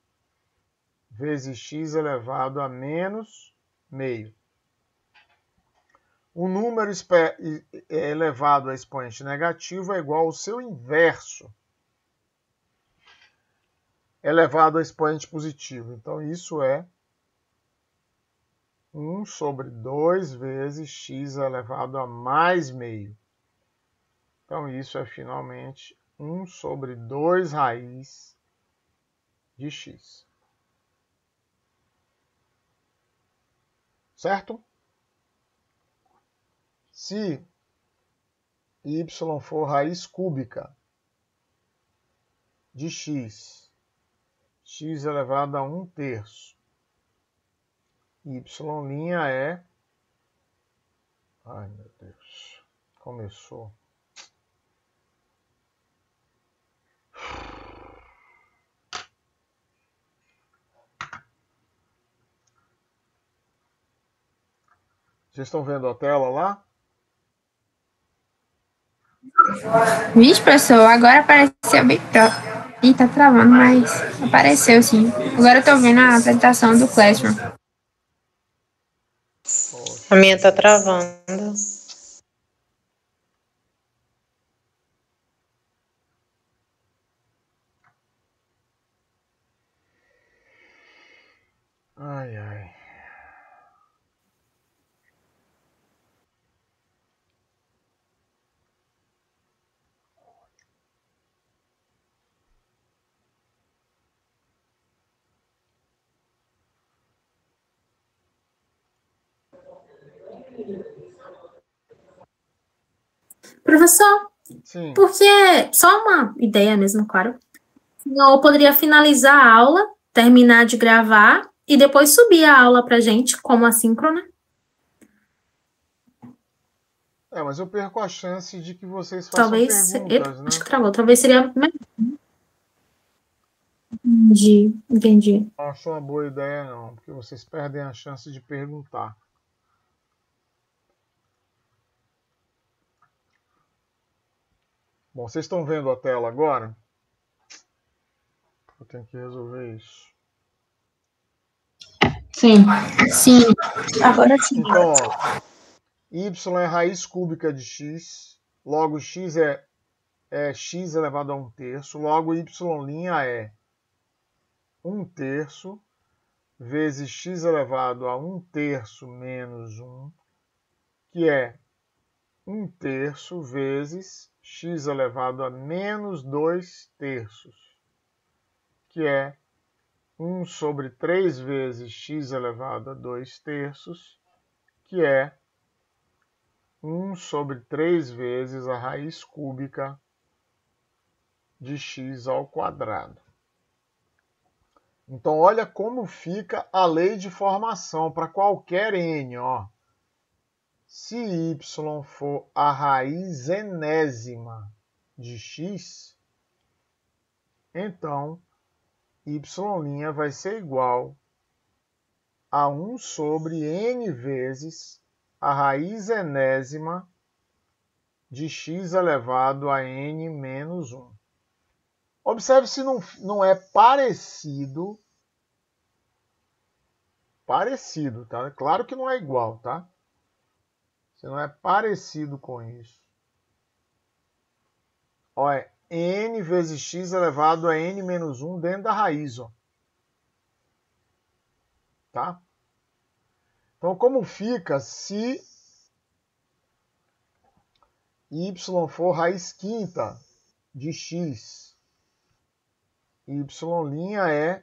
vezes x elevado a menos meio. O número elevado a expoente negativo é igual ao seu inverso elevado a expoente positivo. Então, isso é 1 sobre 2 vezes x elevado a mais meio. Então, isso é finalmente 1 sobre 2 raiz de x. Certo? Se y for raiz cúbica de x, x elevado a 1/3, y' é... Ai, meu Deus. Começou. Vocês estão vendo a tela lá? Vixe, professor, agora apareceu bem próximo. Ih, tá travando, mas apareceu sim. Agora eu tô vendo a apresentação do Classroom. A minha tá travando. Ai, ai. Professor, Sim. porque só uma ideia mesmo, claro. Eu poderia finalizar a aula, terminar de gravar e depois subir a aula pra gente como assíncrona. Mas eu perco a chance de que vocês façam Talvez. perguntas, né? Acho que travou. Talvez seria melhor. Entendi. Não acho uma boa ideia, não, porque vocês perdem a chance de perguntar. Bom, vocês estão vendo a tela agora? Eu tenho que resolver isso. Sim. Sim. Agora sim. Então, ó, y é raiz cúbica de x, logo x é x elevado a 1/3, logo y' é 1/3 vezes x elevado a 1/3 menos 1, que é 1/3 vezes x elevado a menos 2/3, que é 1 sobre 3 vezes x elevado a 2/3, que é 1 sobre 3 vezes a raiz cúbica de x ao quadrado. Então, olha como fica a lei de formação para qualquer n. Ó. Se y for a raiz enésima de x, então y' vai ser igual a 1 sobre n vezes a raiz enésima de x elevado a n menos 1. Observe se não é parecido. Parecido, tá? Claro que não é igual, tá? Se não é parecido com isso. Ó, é n vezes x elevado a n menos 1 dentro da raiz, ó. Tá? Então, como fica se y for raiz quinta de x? Y' é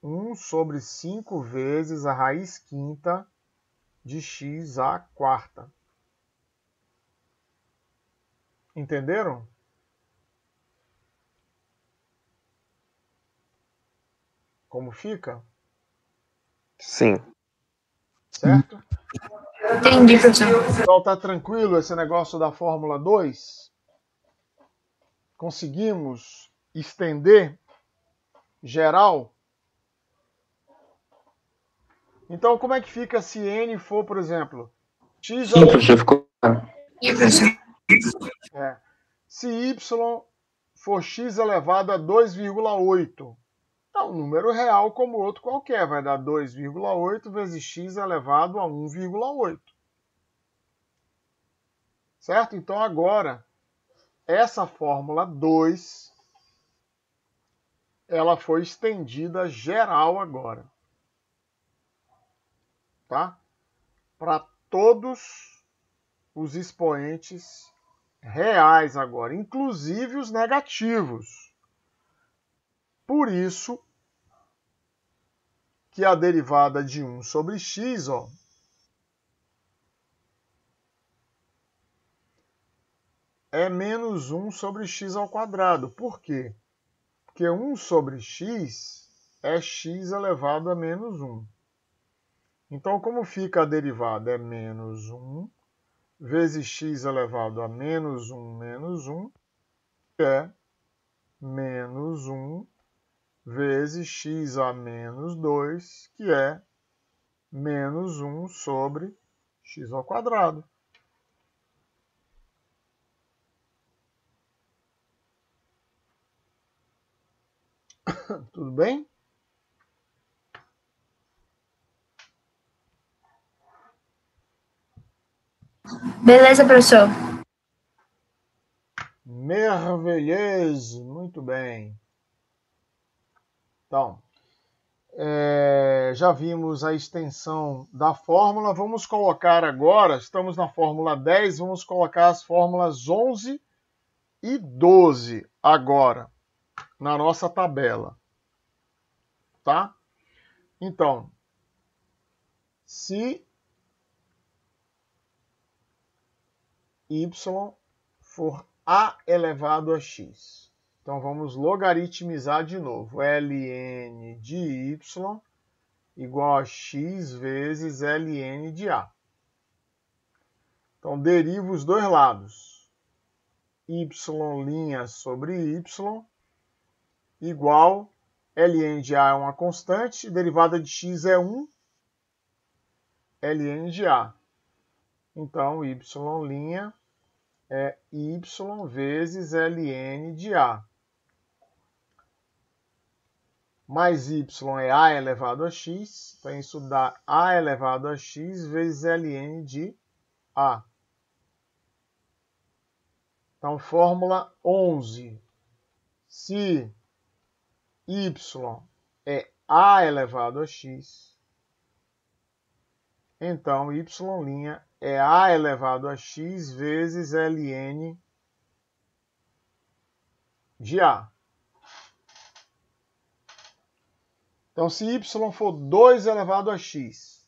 1 sobre 5 vezes a raiz quinta de x à quarta. Entenderam? Como fica? Sim. Certo? Entendi, professor. Pessoal, tá tranquilo esse negócio da Fórmula 2? Conseguimos estender geral? Então, como é que fica se n for, por exemplo, x... Sim, professor, ficou claro. E professor? Se y for x elevado a 2,8, É um número real como outro qualquer. Vai dar 2,8 vezes x elevado a 1,8. Certo? Então, agora, essa fórmula 2, ela foi estendida geral agora. Tá? Para todos os expoentes reais agora, inclusive os negativos. Por isso que a derivada de 1 sobre x, ó, é menos 1 sobre x ao quadrado. Por quê? Porque 1 sobre x é x elevado a menos 1. Então, como fica a derivada? É menos 1 vezes x elevado a menos 1, que é menos 1 vezes x a menos 2, que é menos 1 sobre x ao quadrado. Tudo bem? Beleza, professor. Merveilleuse, muito bem. Então, já vimos a extensão da fórmula. Vamos colocar agora, estamos na fórmula 10, vamos colocar as fórmulas 11 e 12 agora na nossa tabela. Tá? Então, se y for a elevado a x. Então, vamos logaritmizar de novo. Ln de y igual a x vezes ln de a. Então, derivo os dois lados. Y' sobre y igual ln de a é uma constante, derivada de x é 1, ln de a. Então, y' é y vezes ln de a. Mais y é a elevado a x, então isso dá a elevado a x vezes ln de a. Então, fórmula 11. Se y é a elevado a x, então y' é a elevado a x vezes ln de a. Então, se y for 2 elevado a x,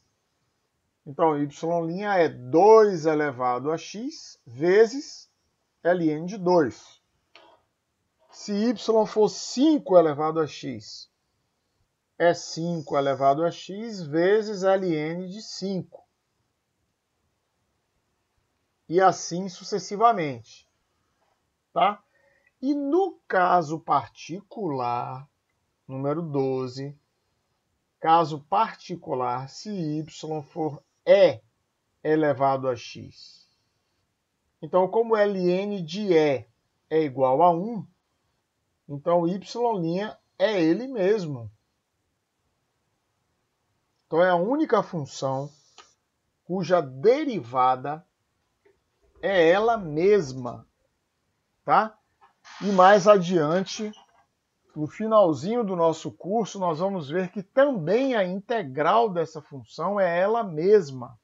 então y' é 2 elevado a x vezes ln de 2. Se y for 5 elevado a x, é 5 elevado a x vezes ln de 5. E assim sucessivamente. Tá? E no caso particular, número 12, caso particular, se y for e elevado a x. Então, como ln de e é igual a 1, então y' é ele mesmo. Então, é a única função cuja derivada é ela mesma. Tá? E mais adiante, no finalzinho do nosso curso, nós vamos ver que também a integral dessa função é ela mesma.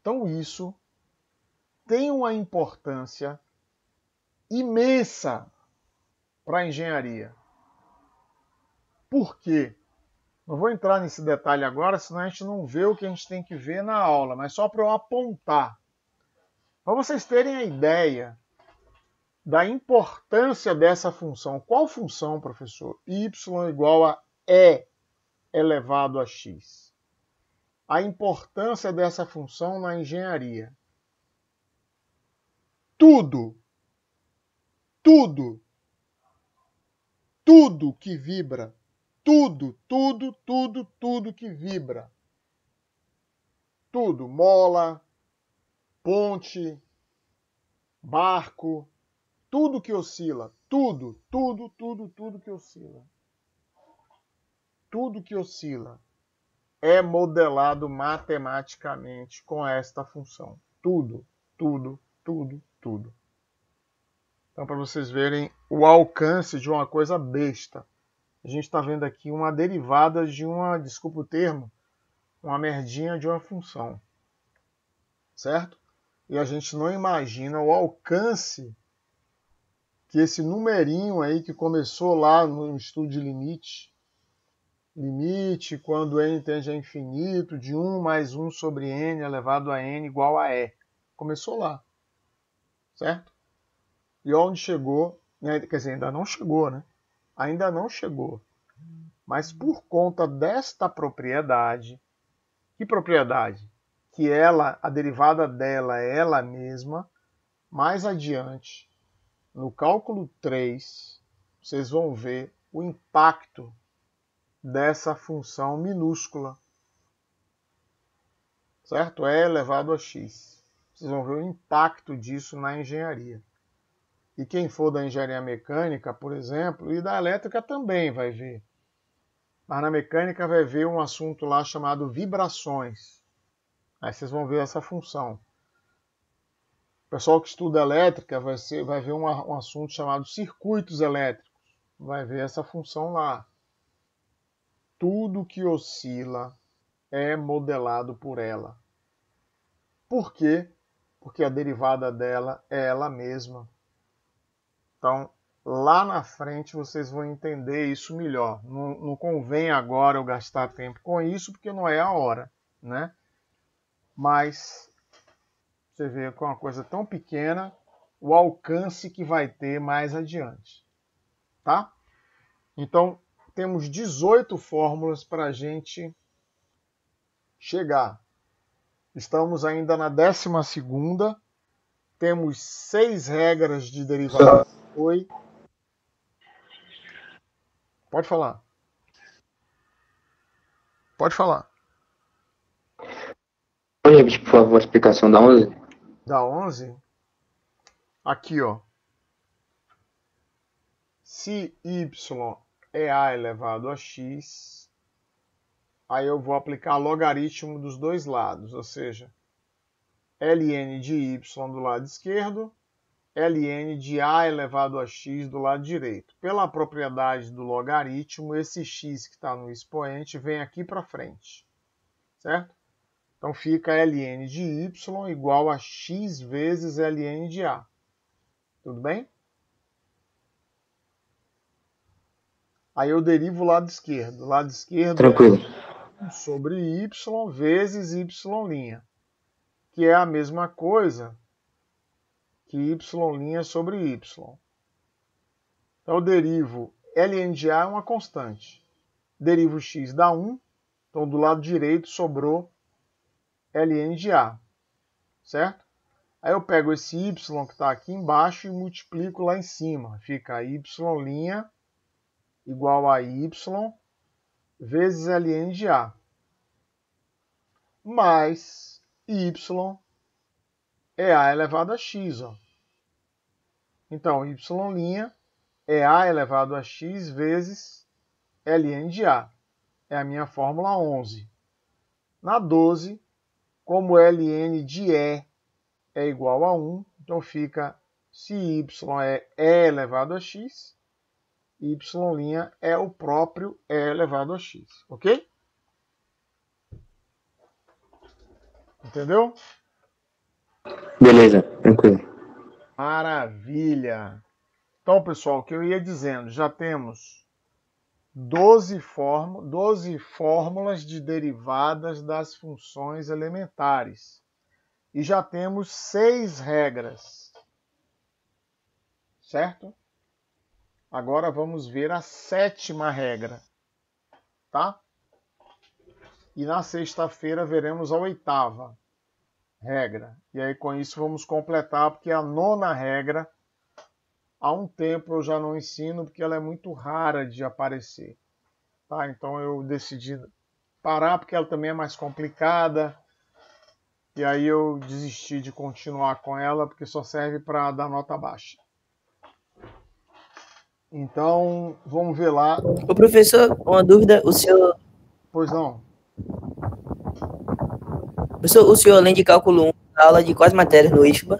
Então, isso tem uma importância imensa para a engenharia. Por quê? Não vou entrar nesse detalhe agora, senão a gente não vê o que a gente tem que ver na aula, mas só para eu apontar. Para vocês terem a ideia da importância dessa função. Qual função, professor? Y igual a e elevado a x. A importância dessa função na engenharia. Tudo que vibra, tudo que vibra. Tudo, mola, ponte, barco, tudo que oscila, tudo que oscila. Tudo que oscila é modelado matematicamente com esta função. Tudo. Então, para vocês verem o alcance de uma coisa besta. A gente está vendo aqui uma derivada de uma, desculpa o termo, uma merdinha de uma função. Certo? E a gente não imagina o alcance que esse numerinho aí que começou lá no estudo de limite, quando n tende a infinito, de 1 mais 1 sobre n elevado a n igual a e. Começou lá. Certo? E onde chegou, né? Quer dizer, ainda não chegou, né? Ainda não chegou. Mas por conta desta propriedade, que propriedade? Que ela, a derivada dela é ela mesma, mais adiante, no cálculo 3, vocês vão ver o impacto dessa função minúscula. Certo? E elevado a x. Vocês vão ver o impacto disso na engenharia. E quem for da engenharia mecânica, por exemplo, e da elétrica também vai ver. Mas na mecânica vai ver um assunto lá chamado vibrações. Aí vocês vão ver essa função. O pessoal que estuda elétrica vai ver um assunto chamado circuitos elétricos. Vai ver essa função lá. Tudo que oscila é modelado por ela. Por quê? Porque a derivada dela é ela mesma. Então, lá na frente vocês vão entender isso melhor. Não convém agora eu gastar tempo com isso, porque não é a hora, né? Mas você vê com uma coisa tão pequena, o alcance que vai ter mais adiante. Tá? Então, temos 18 fórmulas para a gente chegar. Estamos ainda na 12ª. Temos 6 regras de derivação. Oi? Pode falar. Pode falar. Pode repetir, por favor, a explicação da 11? Da 11? Aqui, ó. Se y é a elevado a x, aí eu vou aplicar logaritmo dos dois lados, ou seja, ln de y do lado esquerdo, ln de a elevado a x do lado direito. Pela propriedade do logaritmo, esse x que está no expoente vem aqui para frente, certo? Então fica ln de y igual a x vezes ln de a. Tudo bem? Aí eu derivo o lado esquerdo. O lado esquerdo Tranquilo. É sobre y vezes y', que é a mesma coisa que y' sobre y. Então eu derivo ln de a é uma constante. Derivo x dá 1. Então do lado direito sobrou ln de a. Certo? Aí eu pego esse y que está aqui embaixo e multiplico lá em cima. Fica y' igual a y vezes ln de a. Mais y é a elevado a x. Ó. Então, y' é a elevado a x vezes ln de a. É a minha fórmula 11. Na 12, como ln de e é igual a 1, então fica se y é e elevado a x, y' é o próprio e elevado a x, ok? Entendeu? Beleza, tranquilo. Maravilha! Então, pessoal, o que eu ia dizendo, já temos 12 fórmulas de derivadas das funções elementares. E já temos 6 regras. Certo? Agora vamos ver a 7ª regra. Tá? E na sexta-feira veremos a 8ª regra. E aí com isso vamos completar, porque a 9ª regra, há um tempo eu já não ensino, porque ela é muito rara de aparecer. Tá? Então eu decidi parar, porque ela também é mais complicada. E aí eu desisti de continuar com ela, porque só serve para dar nota baixa. Então, vamos ver lá. Ô, professor, uma dúvida, o senhor... Pois não. Professor, o senhor, além de cálculo 1, dá aula de quais matérias no IFBA?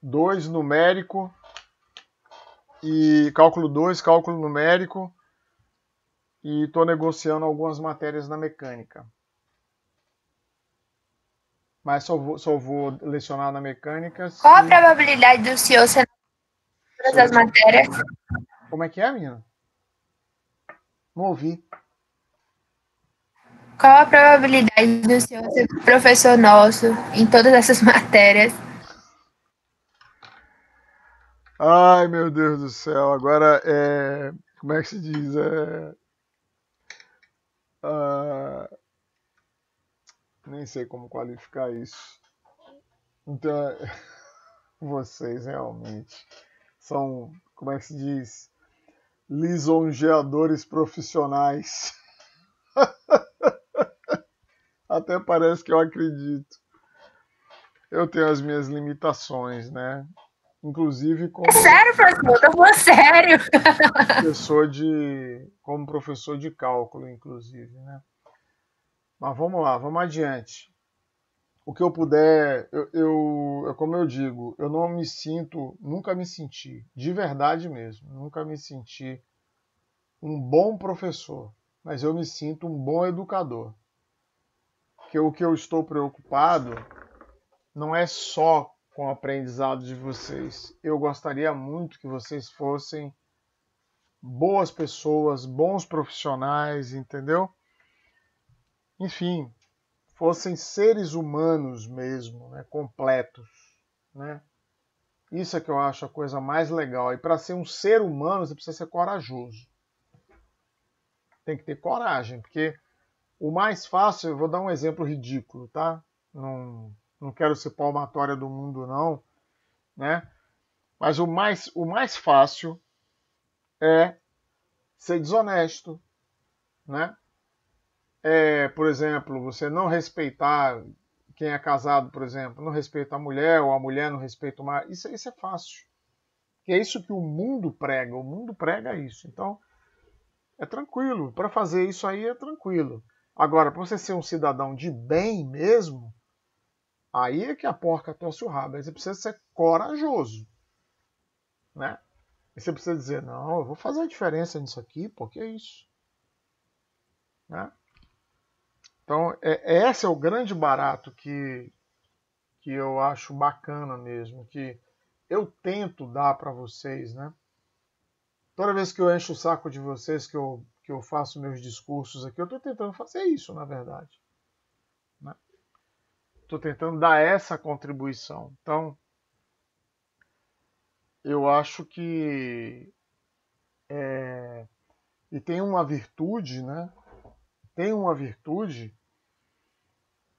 2 numérico e cálculo 2, cálculo numérico, e estou negociando algumas matérias na mecânica. Mas só vou lecionar na mecânica. Qual a probabilidade do senhor ser todas as matérias? Como é que é, menina? Não ouvi. Qual a probabilidade do senhor ser professor nosso em todas essas matérias? Ai, meu Deus do céu. Agora, como é que se diz? Nem sei como qualificar isso. Então, vocês realmente são, como é que se diz? Lisonjeadores profissionais. Até parece que eu acredito. Eu tenho as minhas limitações, né? Inclusive como... Sério, professor? Tô falando sério. Como professor de cálculo, inclusive, né? Mas vamos lá, vamos adiante. O que eu puder, como eu digo, eu não me sinto, nunca me senti, de verdade mesmo, nunca me senti um bom professor, mas eu me sinto um bom educador. Porque o que eu estou preocupado não é só com o aprendizado de vocês. Eu gostaria muito que vocês fossem boas pessoas, bons profissionais, entendeu? Enfim, fossem seres humanos mesmo, né, completos, né? Isso é que eu acho a coisa mais legal. E para ser um ser humano, você precisa ser corajoso. Tem que ter coragem, porque o mais fácil, eu vou dar um exemplo ridículo, tá? Não quero ser palmatória do mundo, não, né? Mas o mais fácil é ser desonesto, né? Por exemplo, você não respeitar quem é casado, por exemplo, não respeita a mulher, ou a mulher não respeita o marido. Isso é fácil. Que é isso que o mundo prega. O mundo prega isso. Então, é tranquilo. Para fazer isso aí é tranquilo. Agora, para você ser um cidadão de bem mesmo, aí é que a porca torce o rabo. Aí você precisa ser corajoso, né? E você precisa dizer, não, eu vou fazer a diferença nisso aqui, porque é isso, né? Então, esse é o grande barato que eu acho bacana mesmo, que eu tento dar para vocês, né? Toda vez que eu encho o saco de vocês, que eu faço meus discursos aqui, eu estou tentando fazer isso, na verdade, né? Estou tentando dar essa contribuição. Então, eu acho que... E tem uma virtude, né? Tem uma virtude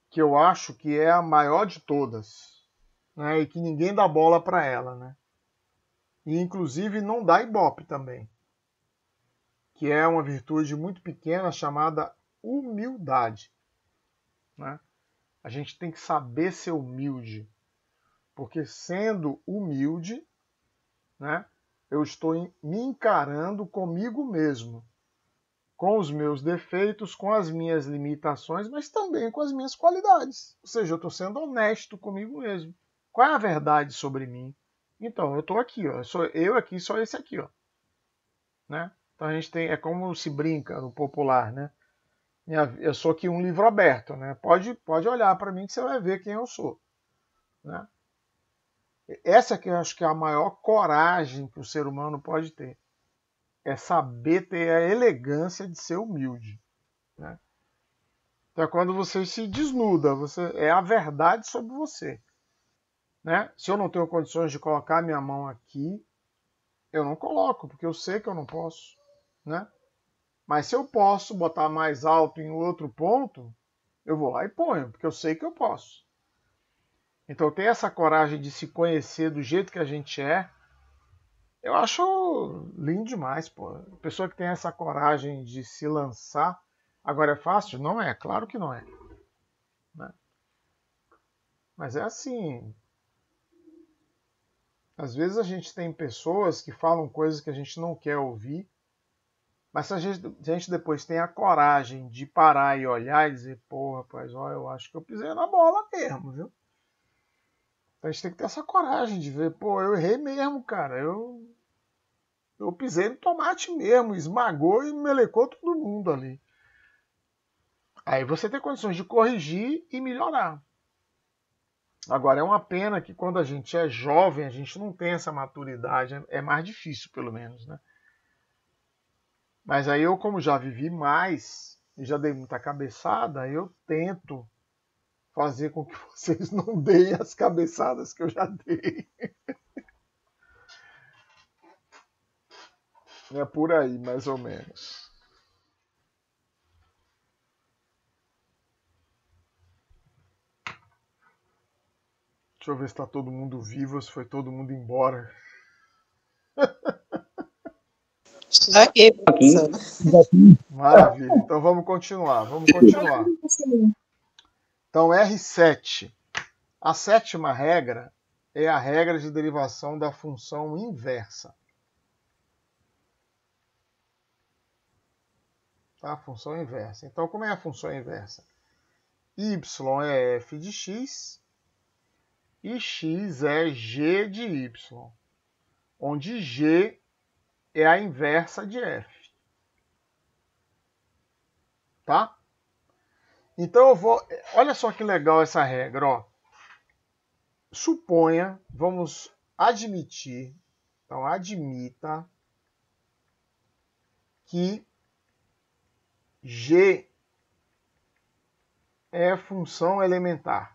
que eu acho que é a maior de todas, né? E que ninguém dá bola para ela, né? E inclusive não dá ibope também, que é uma virtude muito pequena chamada humildade, né? A gente tem que saber ser humilde, porque sendo humilde, né, eu estou me encarando comigo mesmo, com os meus defeitos, com as minhas limitações, mas também com as minhas qualidades. Ou seja, eu estou sendo honesto comigo mesmo. Qual é a verdade sobre mim? Então, eu estou aqui, ó. Sou eu aqui, só esse aqui, ó. Né? Então a gente tem, é como se brinca no popular, né? Eu sou aqui um livro aberto, né? Pode olhar para mim que você vai ver quem eu sou, né? Essa que eu acho que é a maior coragem que o ser humano pode ter. É saber ter a elegância de ser humilde, né? Então é quando você se desnuda, é a verdade sobre você, né? Se eu não tenho condições de colocar minha mão aqui, eu não coloco, porque eu sei que eu não posso, né? Mas se eu posso botar mais alto em outro ponto, eu vou lá e ponho, porque eu sei que eu posso. Então ter essa coragem de se conhecer do jeito que a gente é, eu acho lindo demais, pô. A pessoa que tem essa coragem de se lançar. Agora é fácil? Não é, claro que não é, né? Mas é assim. Às vezes a gente tem pessoas que falam coisas que a gente não quer ouvir, mas se a gente depois tem a coragem de parar e olhar e dizer, pô, rapaz, ó, eu acho que eu pisei na bola mesmo, viu? Então a gente tem que ter essa coragem de ver, pô, eu errei mesmo, cara. Eu pisei no tomate mesmo, esmagou e melecou todo mundo ali. Aí você tem condições de corrigir e melhorar. Agora, é uma pena que quando a gente é jovem, a gente não tem essa maturidade. É mais difícil, pelo menos, né? Mas aí eu, como já vivi mais e já dei muita cabeçada, eu tento fazer com que vocês não deem as cabeçadas que eu já dei. É por aí, mais ou menos. Deixa eu ver se está todo mundo vivo ou se foi todo mundo embora. Estou aqui, professor. Maravilha. Então vamos continuar. Então, R7. A sétima regra é a regra de derivação da função inversa. Tá? A função inversa. Então, como é a função inversa? Y é f de x e x é g de y, onde g é a inversa de f. Tá? Então eu vou... Olha só que legal essa regra, ó. Suponha, vamos admitir, então admita que g é função elementar.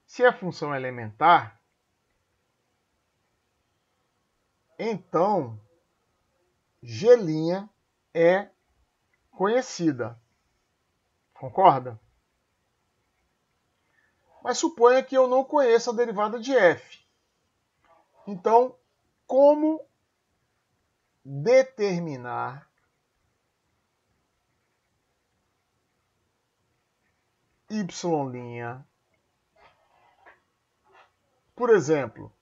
Se é função elementar, então g' é conhecida. Concorda? Mas suponha que eu não conheça a derivada de f. Então, como determinar y'? Por exemplo,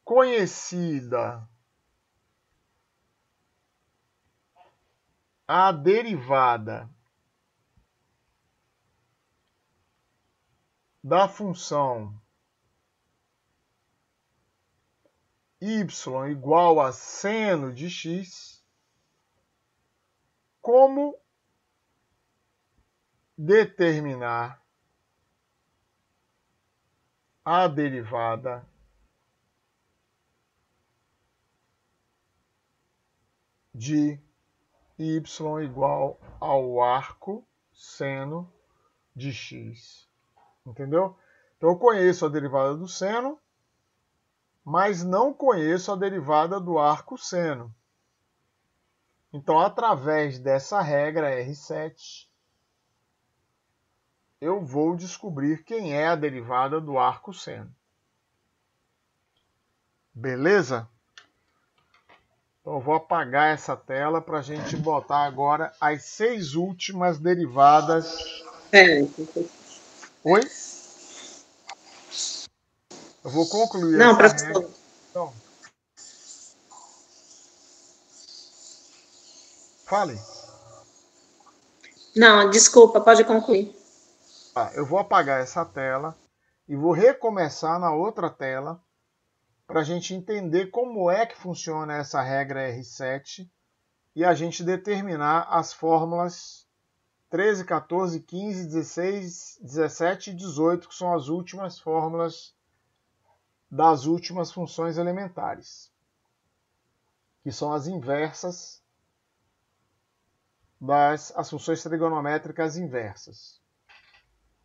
conhecida a derivada da função y igual a seno de x, como determinar a derivada de y igual ao arco seno de x. Entendeu? Então eu conheço a derivada do seno, mas não conheço a derivada do arco seno. Então, através dessa regra R7, eu vou descobrir quem é a derivada do arco seno. Beleza? Então, eu vou apagar essa tela para a gente botar agora as 6 últimas derivadas. Oi? Eu vou concluir Não, essa professor. regra. Então, fale. Não, desculpa, pode concluir. Eu vou apagar essa tela e vou recomeçar na outra tela para a gente entender como é que funciona essa regra R7 e a gente determinar as fórmulas 13, 14, 15, 16, 17 e 18, que são as últimas fórmulas das últimas funções elementares, que são as inversas as funções trigonométricas inversas.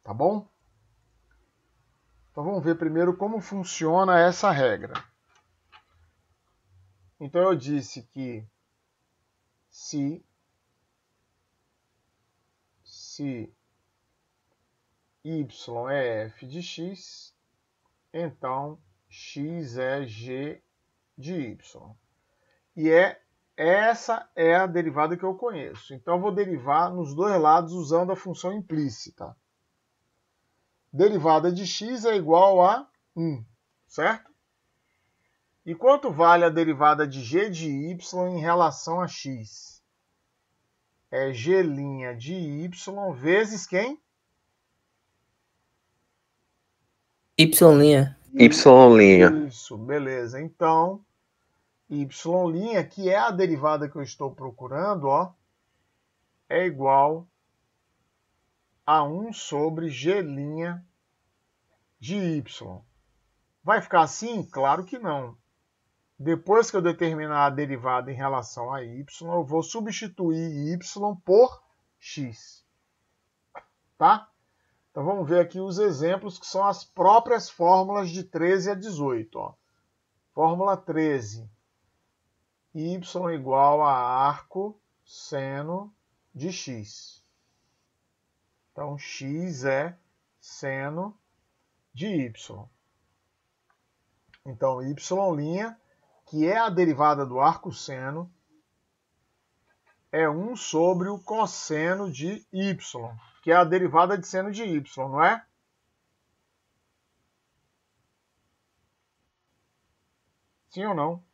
Tá bom? Então vamos ver primeiro como funciona essa regra. Então eu disse que se y é f de x, então x é g de y. E essa é a derivada que eu conheço. Então eu vou derivar nos dois lados usando a função implícita. derivada de x é igual a 1, certo? E quanto vale a derivada de g de y em relação a x? É g' de y vezes quem? Y'. Y'. Isso, beleza. Então, y', que é a derivada que eu estou procurando, ó, é igual a 1 sobre g' de y. Vai ficar assim? Claro que não. Depois que eu determinar a derivada em relação a y, eu vou substituir y por x. Tá? Então vamos ver aqui os exemplos que são as próprias fórmulas de 13 a 18. Ó. Fórmula 13. Y igual a arco seno de x. Então x é seno de y. Então y', que é a derivada do arco seno, é 1 sobre o cosseno de y, que é a derivada de seno de y, não é? Sim ou não?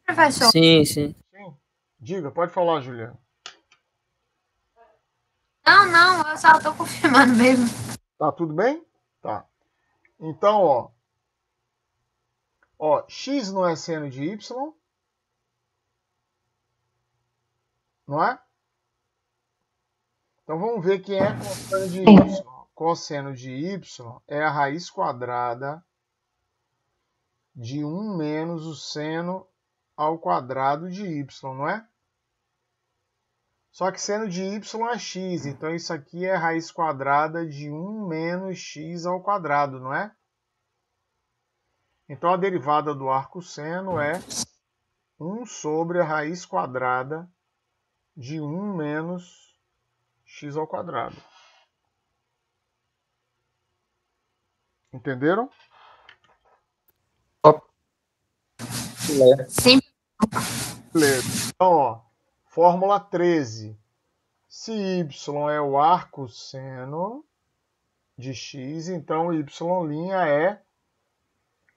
Professor. Sim, sim. Sim. Diga, pode falar, Juliana. Não, eu só tô confirmando mesmo. Tá tudo bem? Tá. Então, ó, x não é seno de y, não é? Então vamos ver quem é cosseno de y. Cosseno de y é a raiz quadrada de 1 menos o seno ao quadrado de y, não é? Só que seno de y é x, então isso aqui é a raiz quadrada de 1 menos x ao quadrado, não é? Então a derivada do arco seno é 1 sobre a raiz quadrada de 1 menos x ao quadrado. Entenderam? Sim. Beleza. Então, ó, fórmula 13. Se y é o arco seno de x, então y' é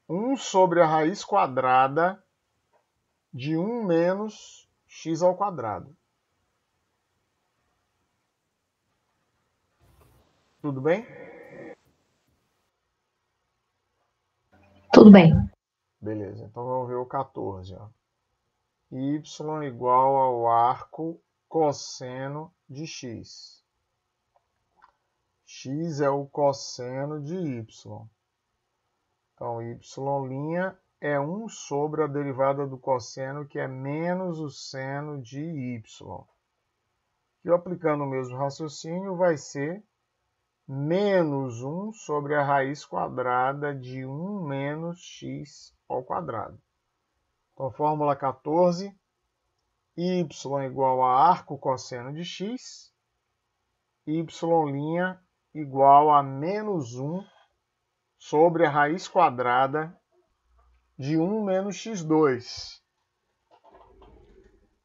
1 sobre a raiz quadrada de 1 menos x ao quadrado. Tudo bem? Tudo bem. Beleza, então vamos ver o 14. Ó. Y igual ao arco cosseno de x. X é o cosseno de y. Então, y' é 1 sobre a derivada do cosseno, que é menos o seno de y. E aplicando o mesmo raciocínio, vai ser menos 1 sobre a raiz quadrada de 1 menos x ao quadrado. Então, fórmula 14, y igual a arco cosseno de x, y' igual a menos 1 sobre a raiz quadrada de 1 menos x2.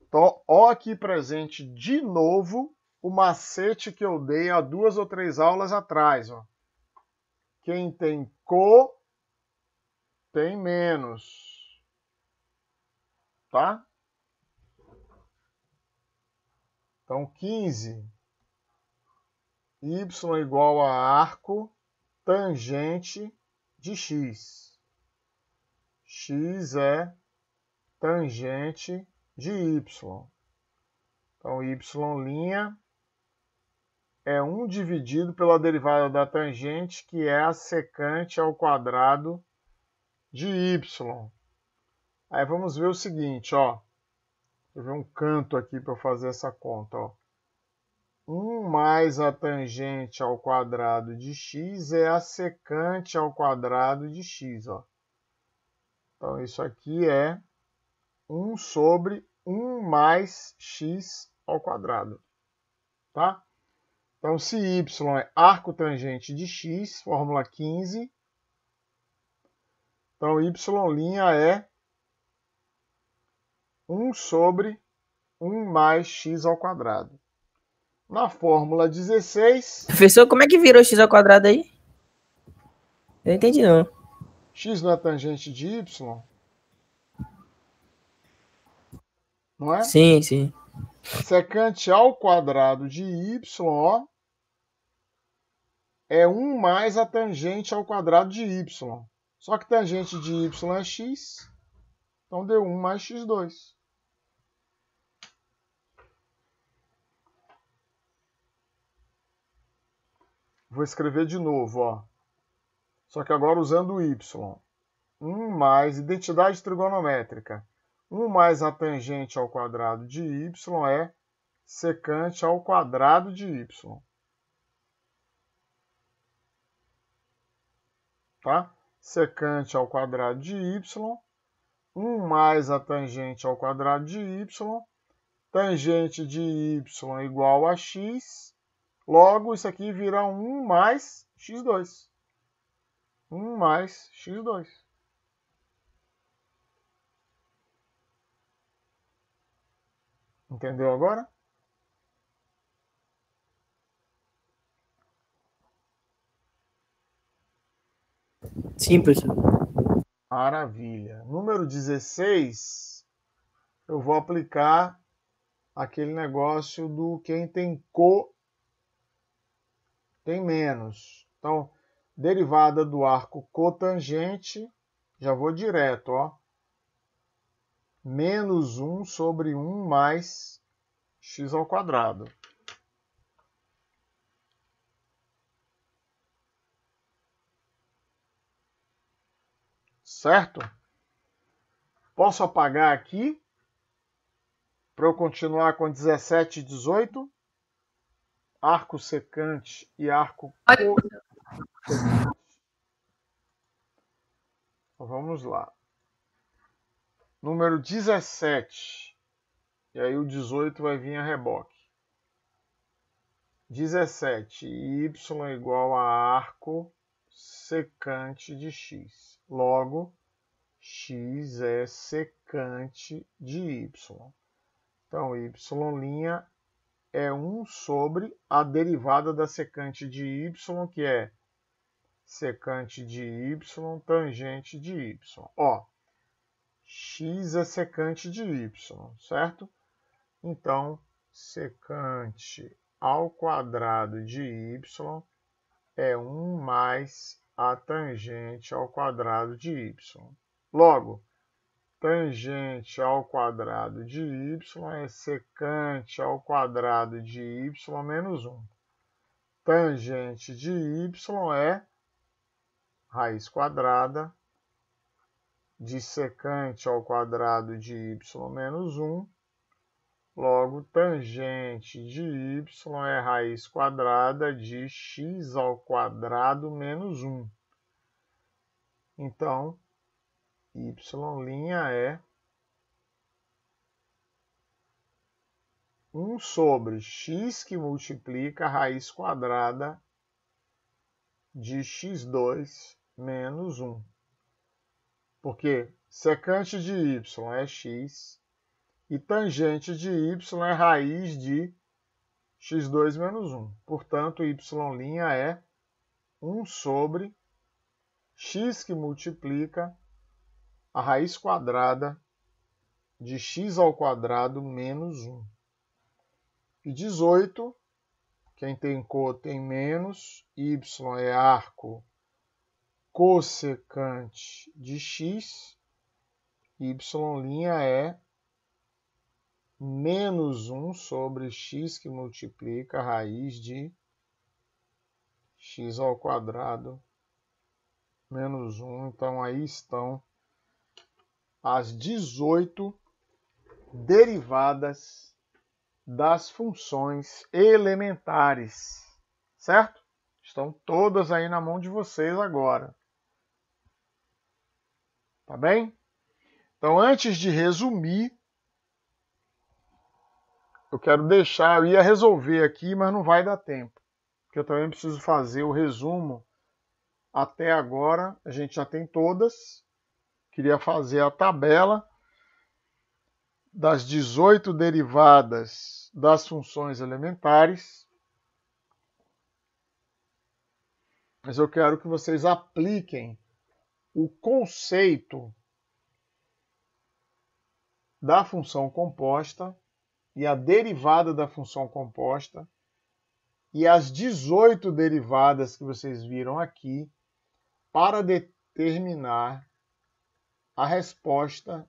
Então, ó aqui presente de novo o macete que eu dei há 2 ou 3 aulas atrás. Ó. Quem tem co, tem menos. Tá? Então, 15. Y igual a arco tangente de x. X é tangente de y. Então, y' é 1 dividido pela derivada da tangente, que é a secante ao quadrado de y. Aí vamos ver o seguinte, ó. Deixa eu ver um canto aqui para eu fazer essa conta, ó. 1 mais a tangente ao quadrado de x é a secante ao quadrado de x, ó. Então, isso aqui é 1 sobre 1 mais x ao quadrado, tá? Então, se y é arco tangente de x, fórmula 15, então y' é 1 sobre 1 mais x ao quadrado. Na fórmula 16, Professor, como é que virou x ao quadrado aí? Eu não entendi, não. x não é tangente de y? Não é? Sim, sim. Secante ao quadrado de y, ó, é 1 mais a tangente ao quadrado de y. Só que tangente de y é x, então deu 1 mais x2. Vou escrever de novo, ó. Só que agora usando o y. 1 mais identidade trigonométrica. 1 mais a tangente ao quadrado de y é secante ao quadrado de y. Tá? Secante ao quadrado de y. 1 mais a tangente ao quadrado de y. Tangente de y igual a x. Logo, isso aqui vira 1 mais x2. 1 mais x2. Entendeu agora? Sim, professor. Maravilha. Número 16, eu vou aplicar aquele negócio do quem tem tem menos. Então, derivada do arco cotangente, já vou direto, ó. Menos 1 sobre 1 mais x ao quadrado. Certo? Posso apagar aqui para eu continuar com 17 e 18? Arco secante e arco cotangente. Vamos lá. Número 17. E aí o 18 vai vir a reboque. 17. Y igual a arco secante de x. Logo, x é secante de y. Então, y' é 1 sobre a derivada da secante de y, que é secante de y tangente de y. Ó, x é secante de y, certo? Então, secante ao quadrado de y é 1 mais a tangente ao quadrado de y. Logo, tangente ao quadrado de y é secante ao quadrado de y menos 1. Tangente de y é raiz quadrada de secante ao quadrado de y menos 1. Logo, tangente de y é raiz quadrada de x ao quadrado menos 1. Então, y' é 1 sobre x que multiplica a raiz quadrada de x2 menos 1. Porque secante de y é x e tangente de y é raiz de x2 menos 1. Portanto, y' é 1 sobre x que multiplica a raiz quadrada de x ao quadrado menos 1. E 18, quem tem tem menos, y é arco cossecante de x, y' é menos 1 sobre x que multiplica a raiz de x ao quadrado menos 1. Então, aí estão as 18 derivadas das funções elementares, certo? Estão todas aí na mão de vocês agora. Tá bem? Então, antes de resumir, eu quero deixar, eu ia resolver aqui, mas não vai dar tempo, porque eu também preciso fazer o resumo. Até agora, a gente já tem todas. Queria fazer a tabela das 18 derivadas das funções elementares, mas eu quero que vocês apliquem o conceito da função composta e a derivada da função composta e as 18 derivadas que vocês viram aqui para determinar a resposta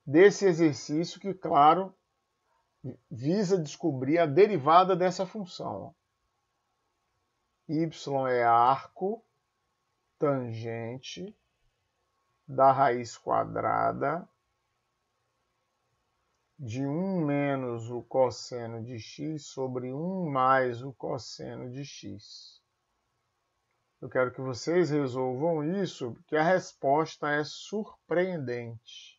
desse exercício que, claro, visa descobrir a derivada dessa função. Y é arco tangente da raiz quadrada de 1 menos o cosseno de x sobre 1 mais o cosseno de x. Eu quero que vocês resolvam isso, porque a resposta é surpreendente.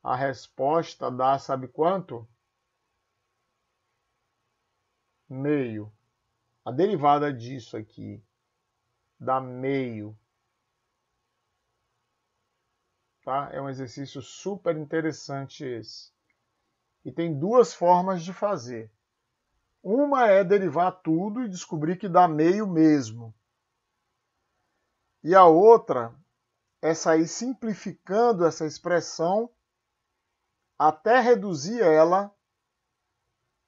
A resposta dá, sabe quanto? Meio. A derivada disso aqui dá meio. Tá? É um exercício super interessante esse. E tem duas formas de fazer. Uma é derivar tudo e descobrir que dá meio mesmo. E a outra é sair simplificando essa expressão até reduzir ela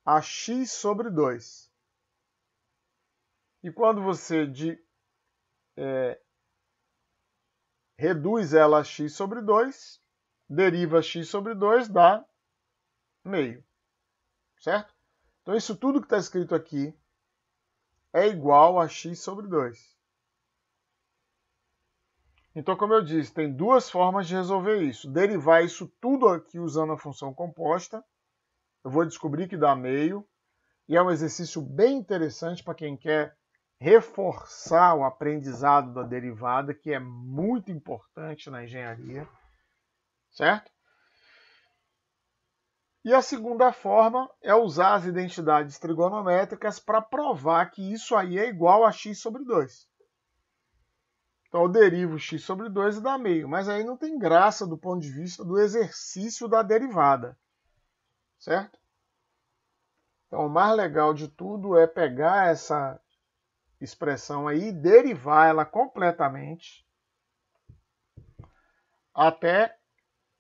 a x sobre 2. E quando você reduz ela a x sobre 2, deriva x sobre 2, dá meio. Certo? Então isso tudo que está escrito aqui é igual a x sobre 2. Então, como eu disse, tem duas formas de resolver isso. Derivar isso tudo aqui usando a função composta. Eu vou descobrir que dá meio. E é um exercício bem interessante para quem quer reforçar o aprendizado da derivada, que é muito importante na engenharia. Certo? E a segunda forma é usar as identidades trigonométricas para provar que isso aí é igual a x sobre 2. Então eu derivo x sobre 2 e dá meio, mas aí não tem graça do ponto de vista do exercício da derivada, certo? Então o mais legal de tudo é pegar essa expressão aí e derivar ela completamente até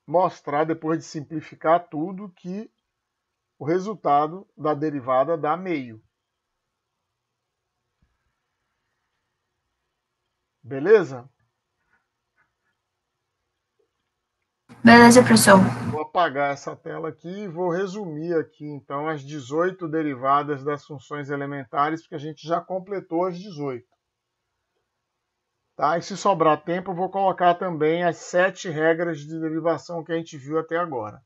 mostrar, depois de simplificar tudo, que o resultado da derivada dá meio. Beleza? Beleza, professor. Vou apagar essa tela aqui e vou resumir aqui, então, as 18 derivadas das funções elementares, porque a gente já completou as 18. Tá? E se sobrar tempo, eu vou colocar também as 7 regras de derivação que a gente viu até agora.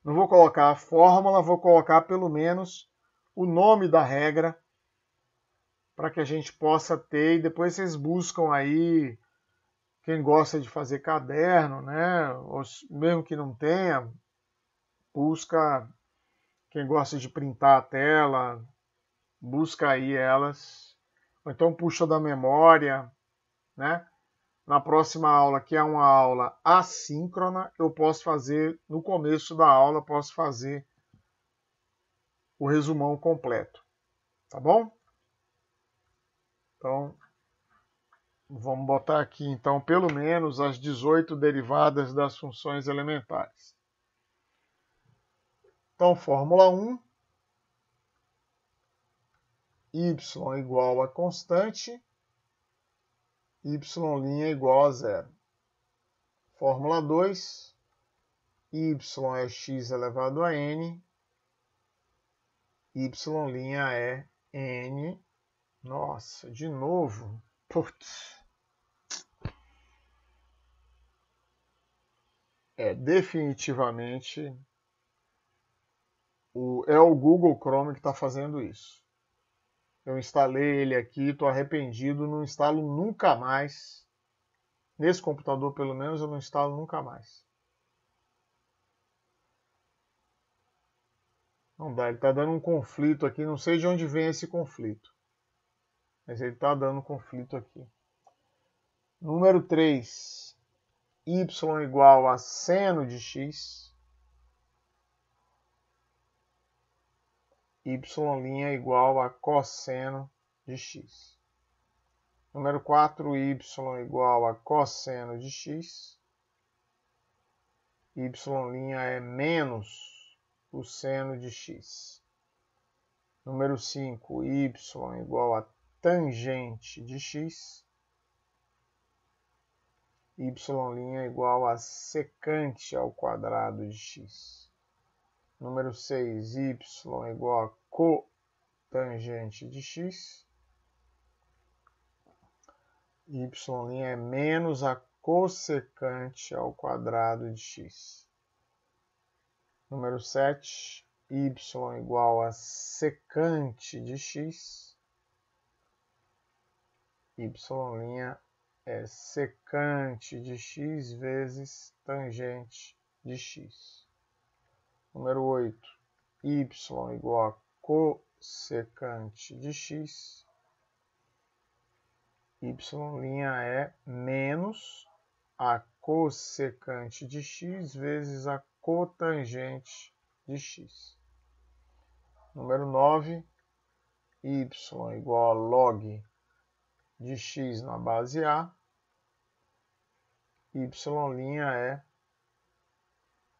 Não vou colocar a fórmula, vou colocar pelo menos o nome da regra, para que a gente possa ter, e depois vocês buscam aí, quem gosta de fazer caderno, né? Ou mesmo que não tenha, busca, quem gosta de printar a tela, busca aí elas, ou então puxa da memória, né? Na próxima aula, que é uma aula assíncrona, eu posso fazer, no começo da aula, posso fazer o resumão completo, tá bom? Então, vamos botar aqui, então, pelo menos as 18 derivadas das funções elementares. Então, fórmula 1, y igual a constante, y' igual a zero. Fórmula 2, y é x elevado a n, y' é n. Nossa, de novo. Putz. Definitivamente é o Google Chrome que está fazendo isso. Eu instalei ele aqui, estou arrependido, não instalo nunca mais. Nesse computador, pelo menos, eu não instalo nunca mais. Não dá, ele está dando um conflito aqui, não sei de onde vem esse conflito. Mas ele está dando conflito aqui. Número 3. Y igual a seno de x. y' é igual a cosseno de x. Número 4, y igual a cosseno de x. Y' é menos o seno de x. Número 5, y igual a tangente de x. Y' é igual a secante ao quadrado de x. Número 6, y igual a cotangente de x. Y' é menos a cossecante ao quadrado de x. Número 7, y igual a secante de x. Y' é secante de x vezes tangente de x. Número 8, y igual a cossecante de x. Y' é menos a cossecante de x vezes a cotangente de x. Número 9, y igual a log de x na base A. Y' é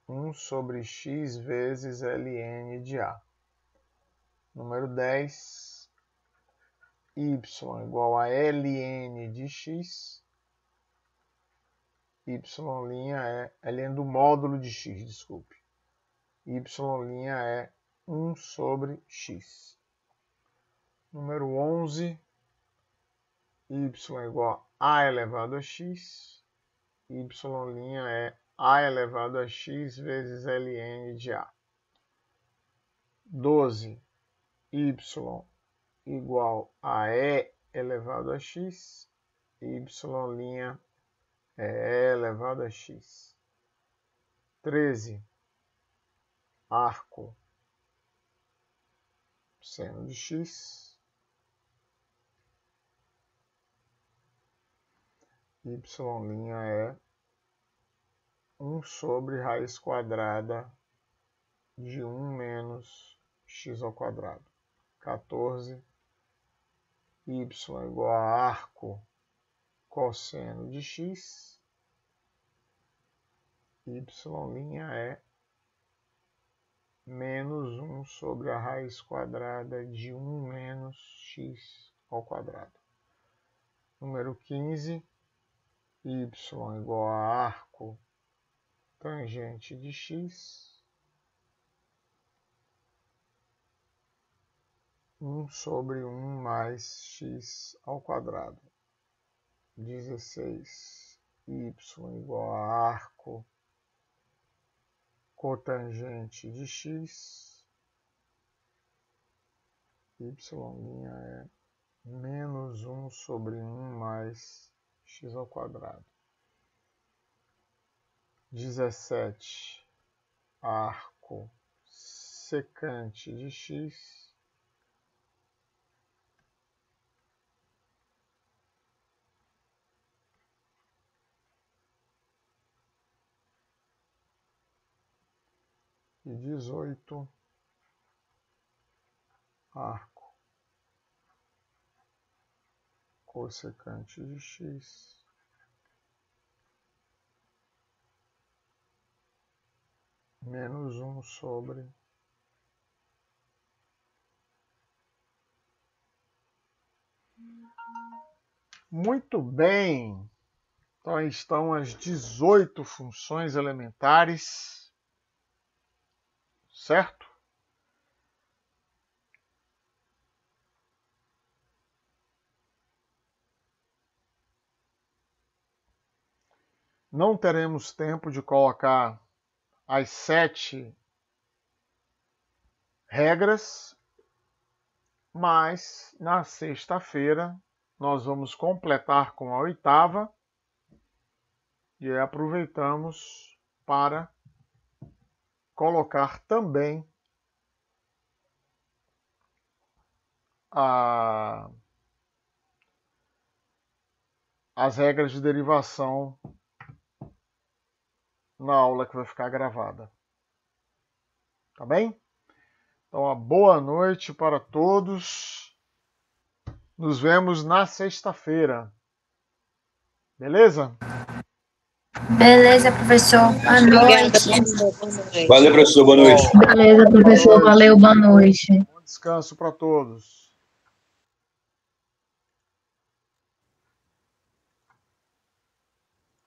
1 sobre x vezes ln de A. Número 10, y igual a ln de x. Y' é ln do módulo de x, desculpe. Y' é 1 sobre x. Número 11, y igual a elevado a x. Y' é a elevado a x vezes ln de A. 12, y igual a e elevado a x. Y' é e elevado a x. 13, arco seno de x. Y' é 1 sobre raiz quadrada de 1 menos x ao quadrado. 14, y igual a arco cosseno de x. Y' é menos 1 sobre a raiz quadrada de 1 menos x ao quadrado. Número 15, y igual a arco tangente de x. 1 sobre 1 mais x ao quadrado. 16, y igual a arco cotangente de x. Y' é menos 1 sobre 1 mais x ao quadrado. 17, arco secante de x. E 18, arco cossecante de x. Menos 1 sobre Muito bem. Então aí estão as 18 funções elementares, certo? Não teremos tempo de colocar as 7 regras, mas na sexta-feira nós vamos completar com a 8ª e aproveitamos para colocar também as regras de derivação na aula que vai ficar gravada. Tá bem? Então, uma boa noite para todos. Nos vemos na sexta-feira. Beleza? Beleza, professor. Boa noite. Valeu, professor. Boa noite. Beleza, professor. Valeu, boa noite. Bom descanso para todos.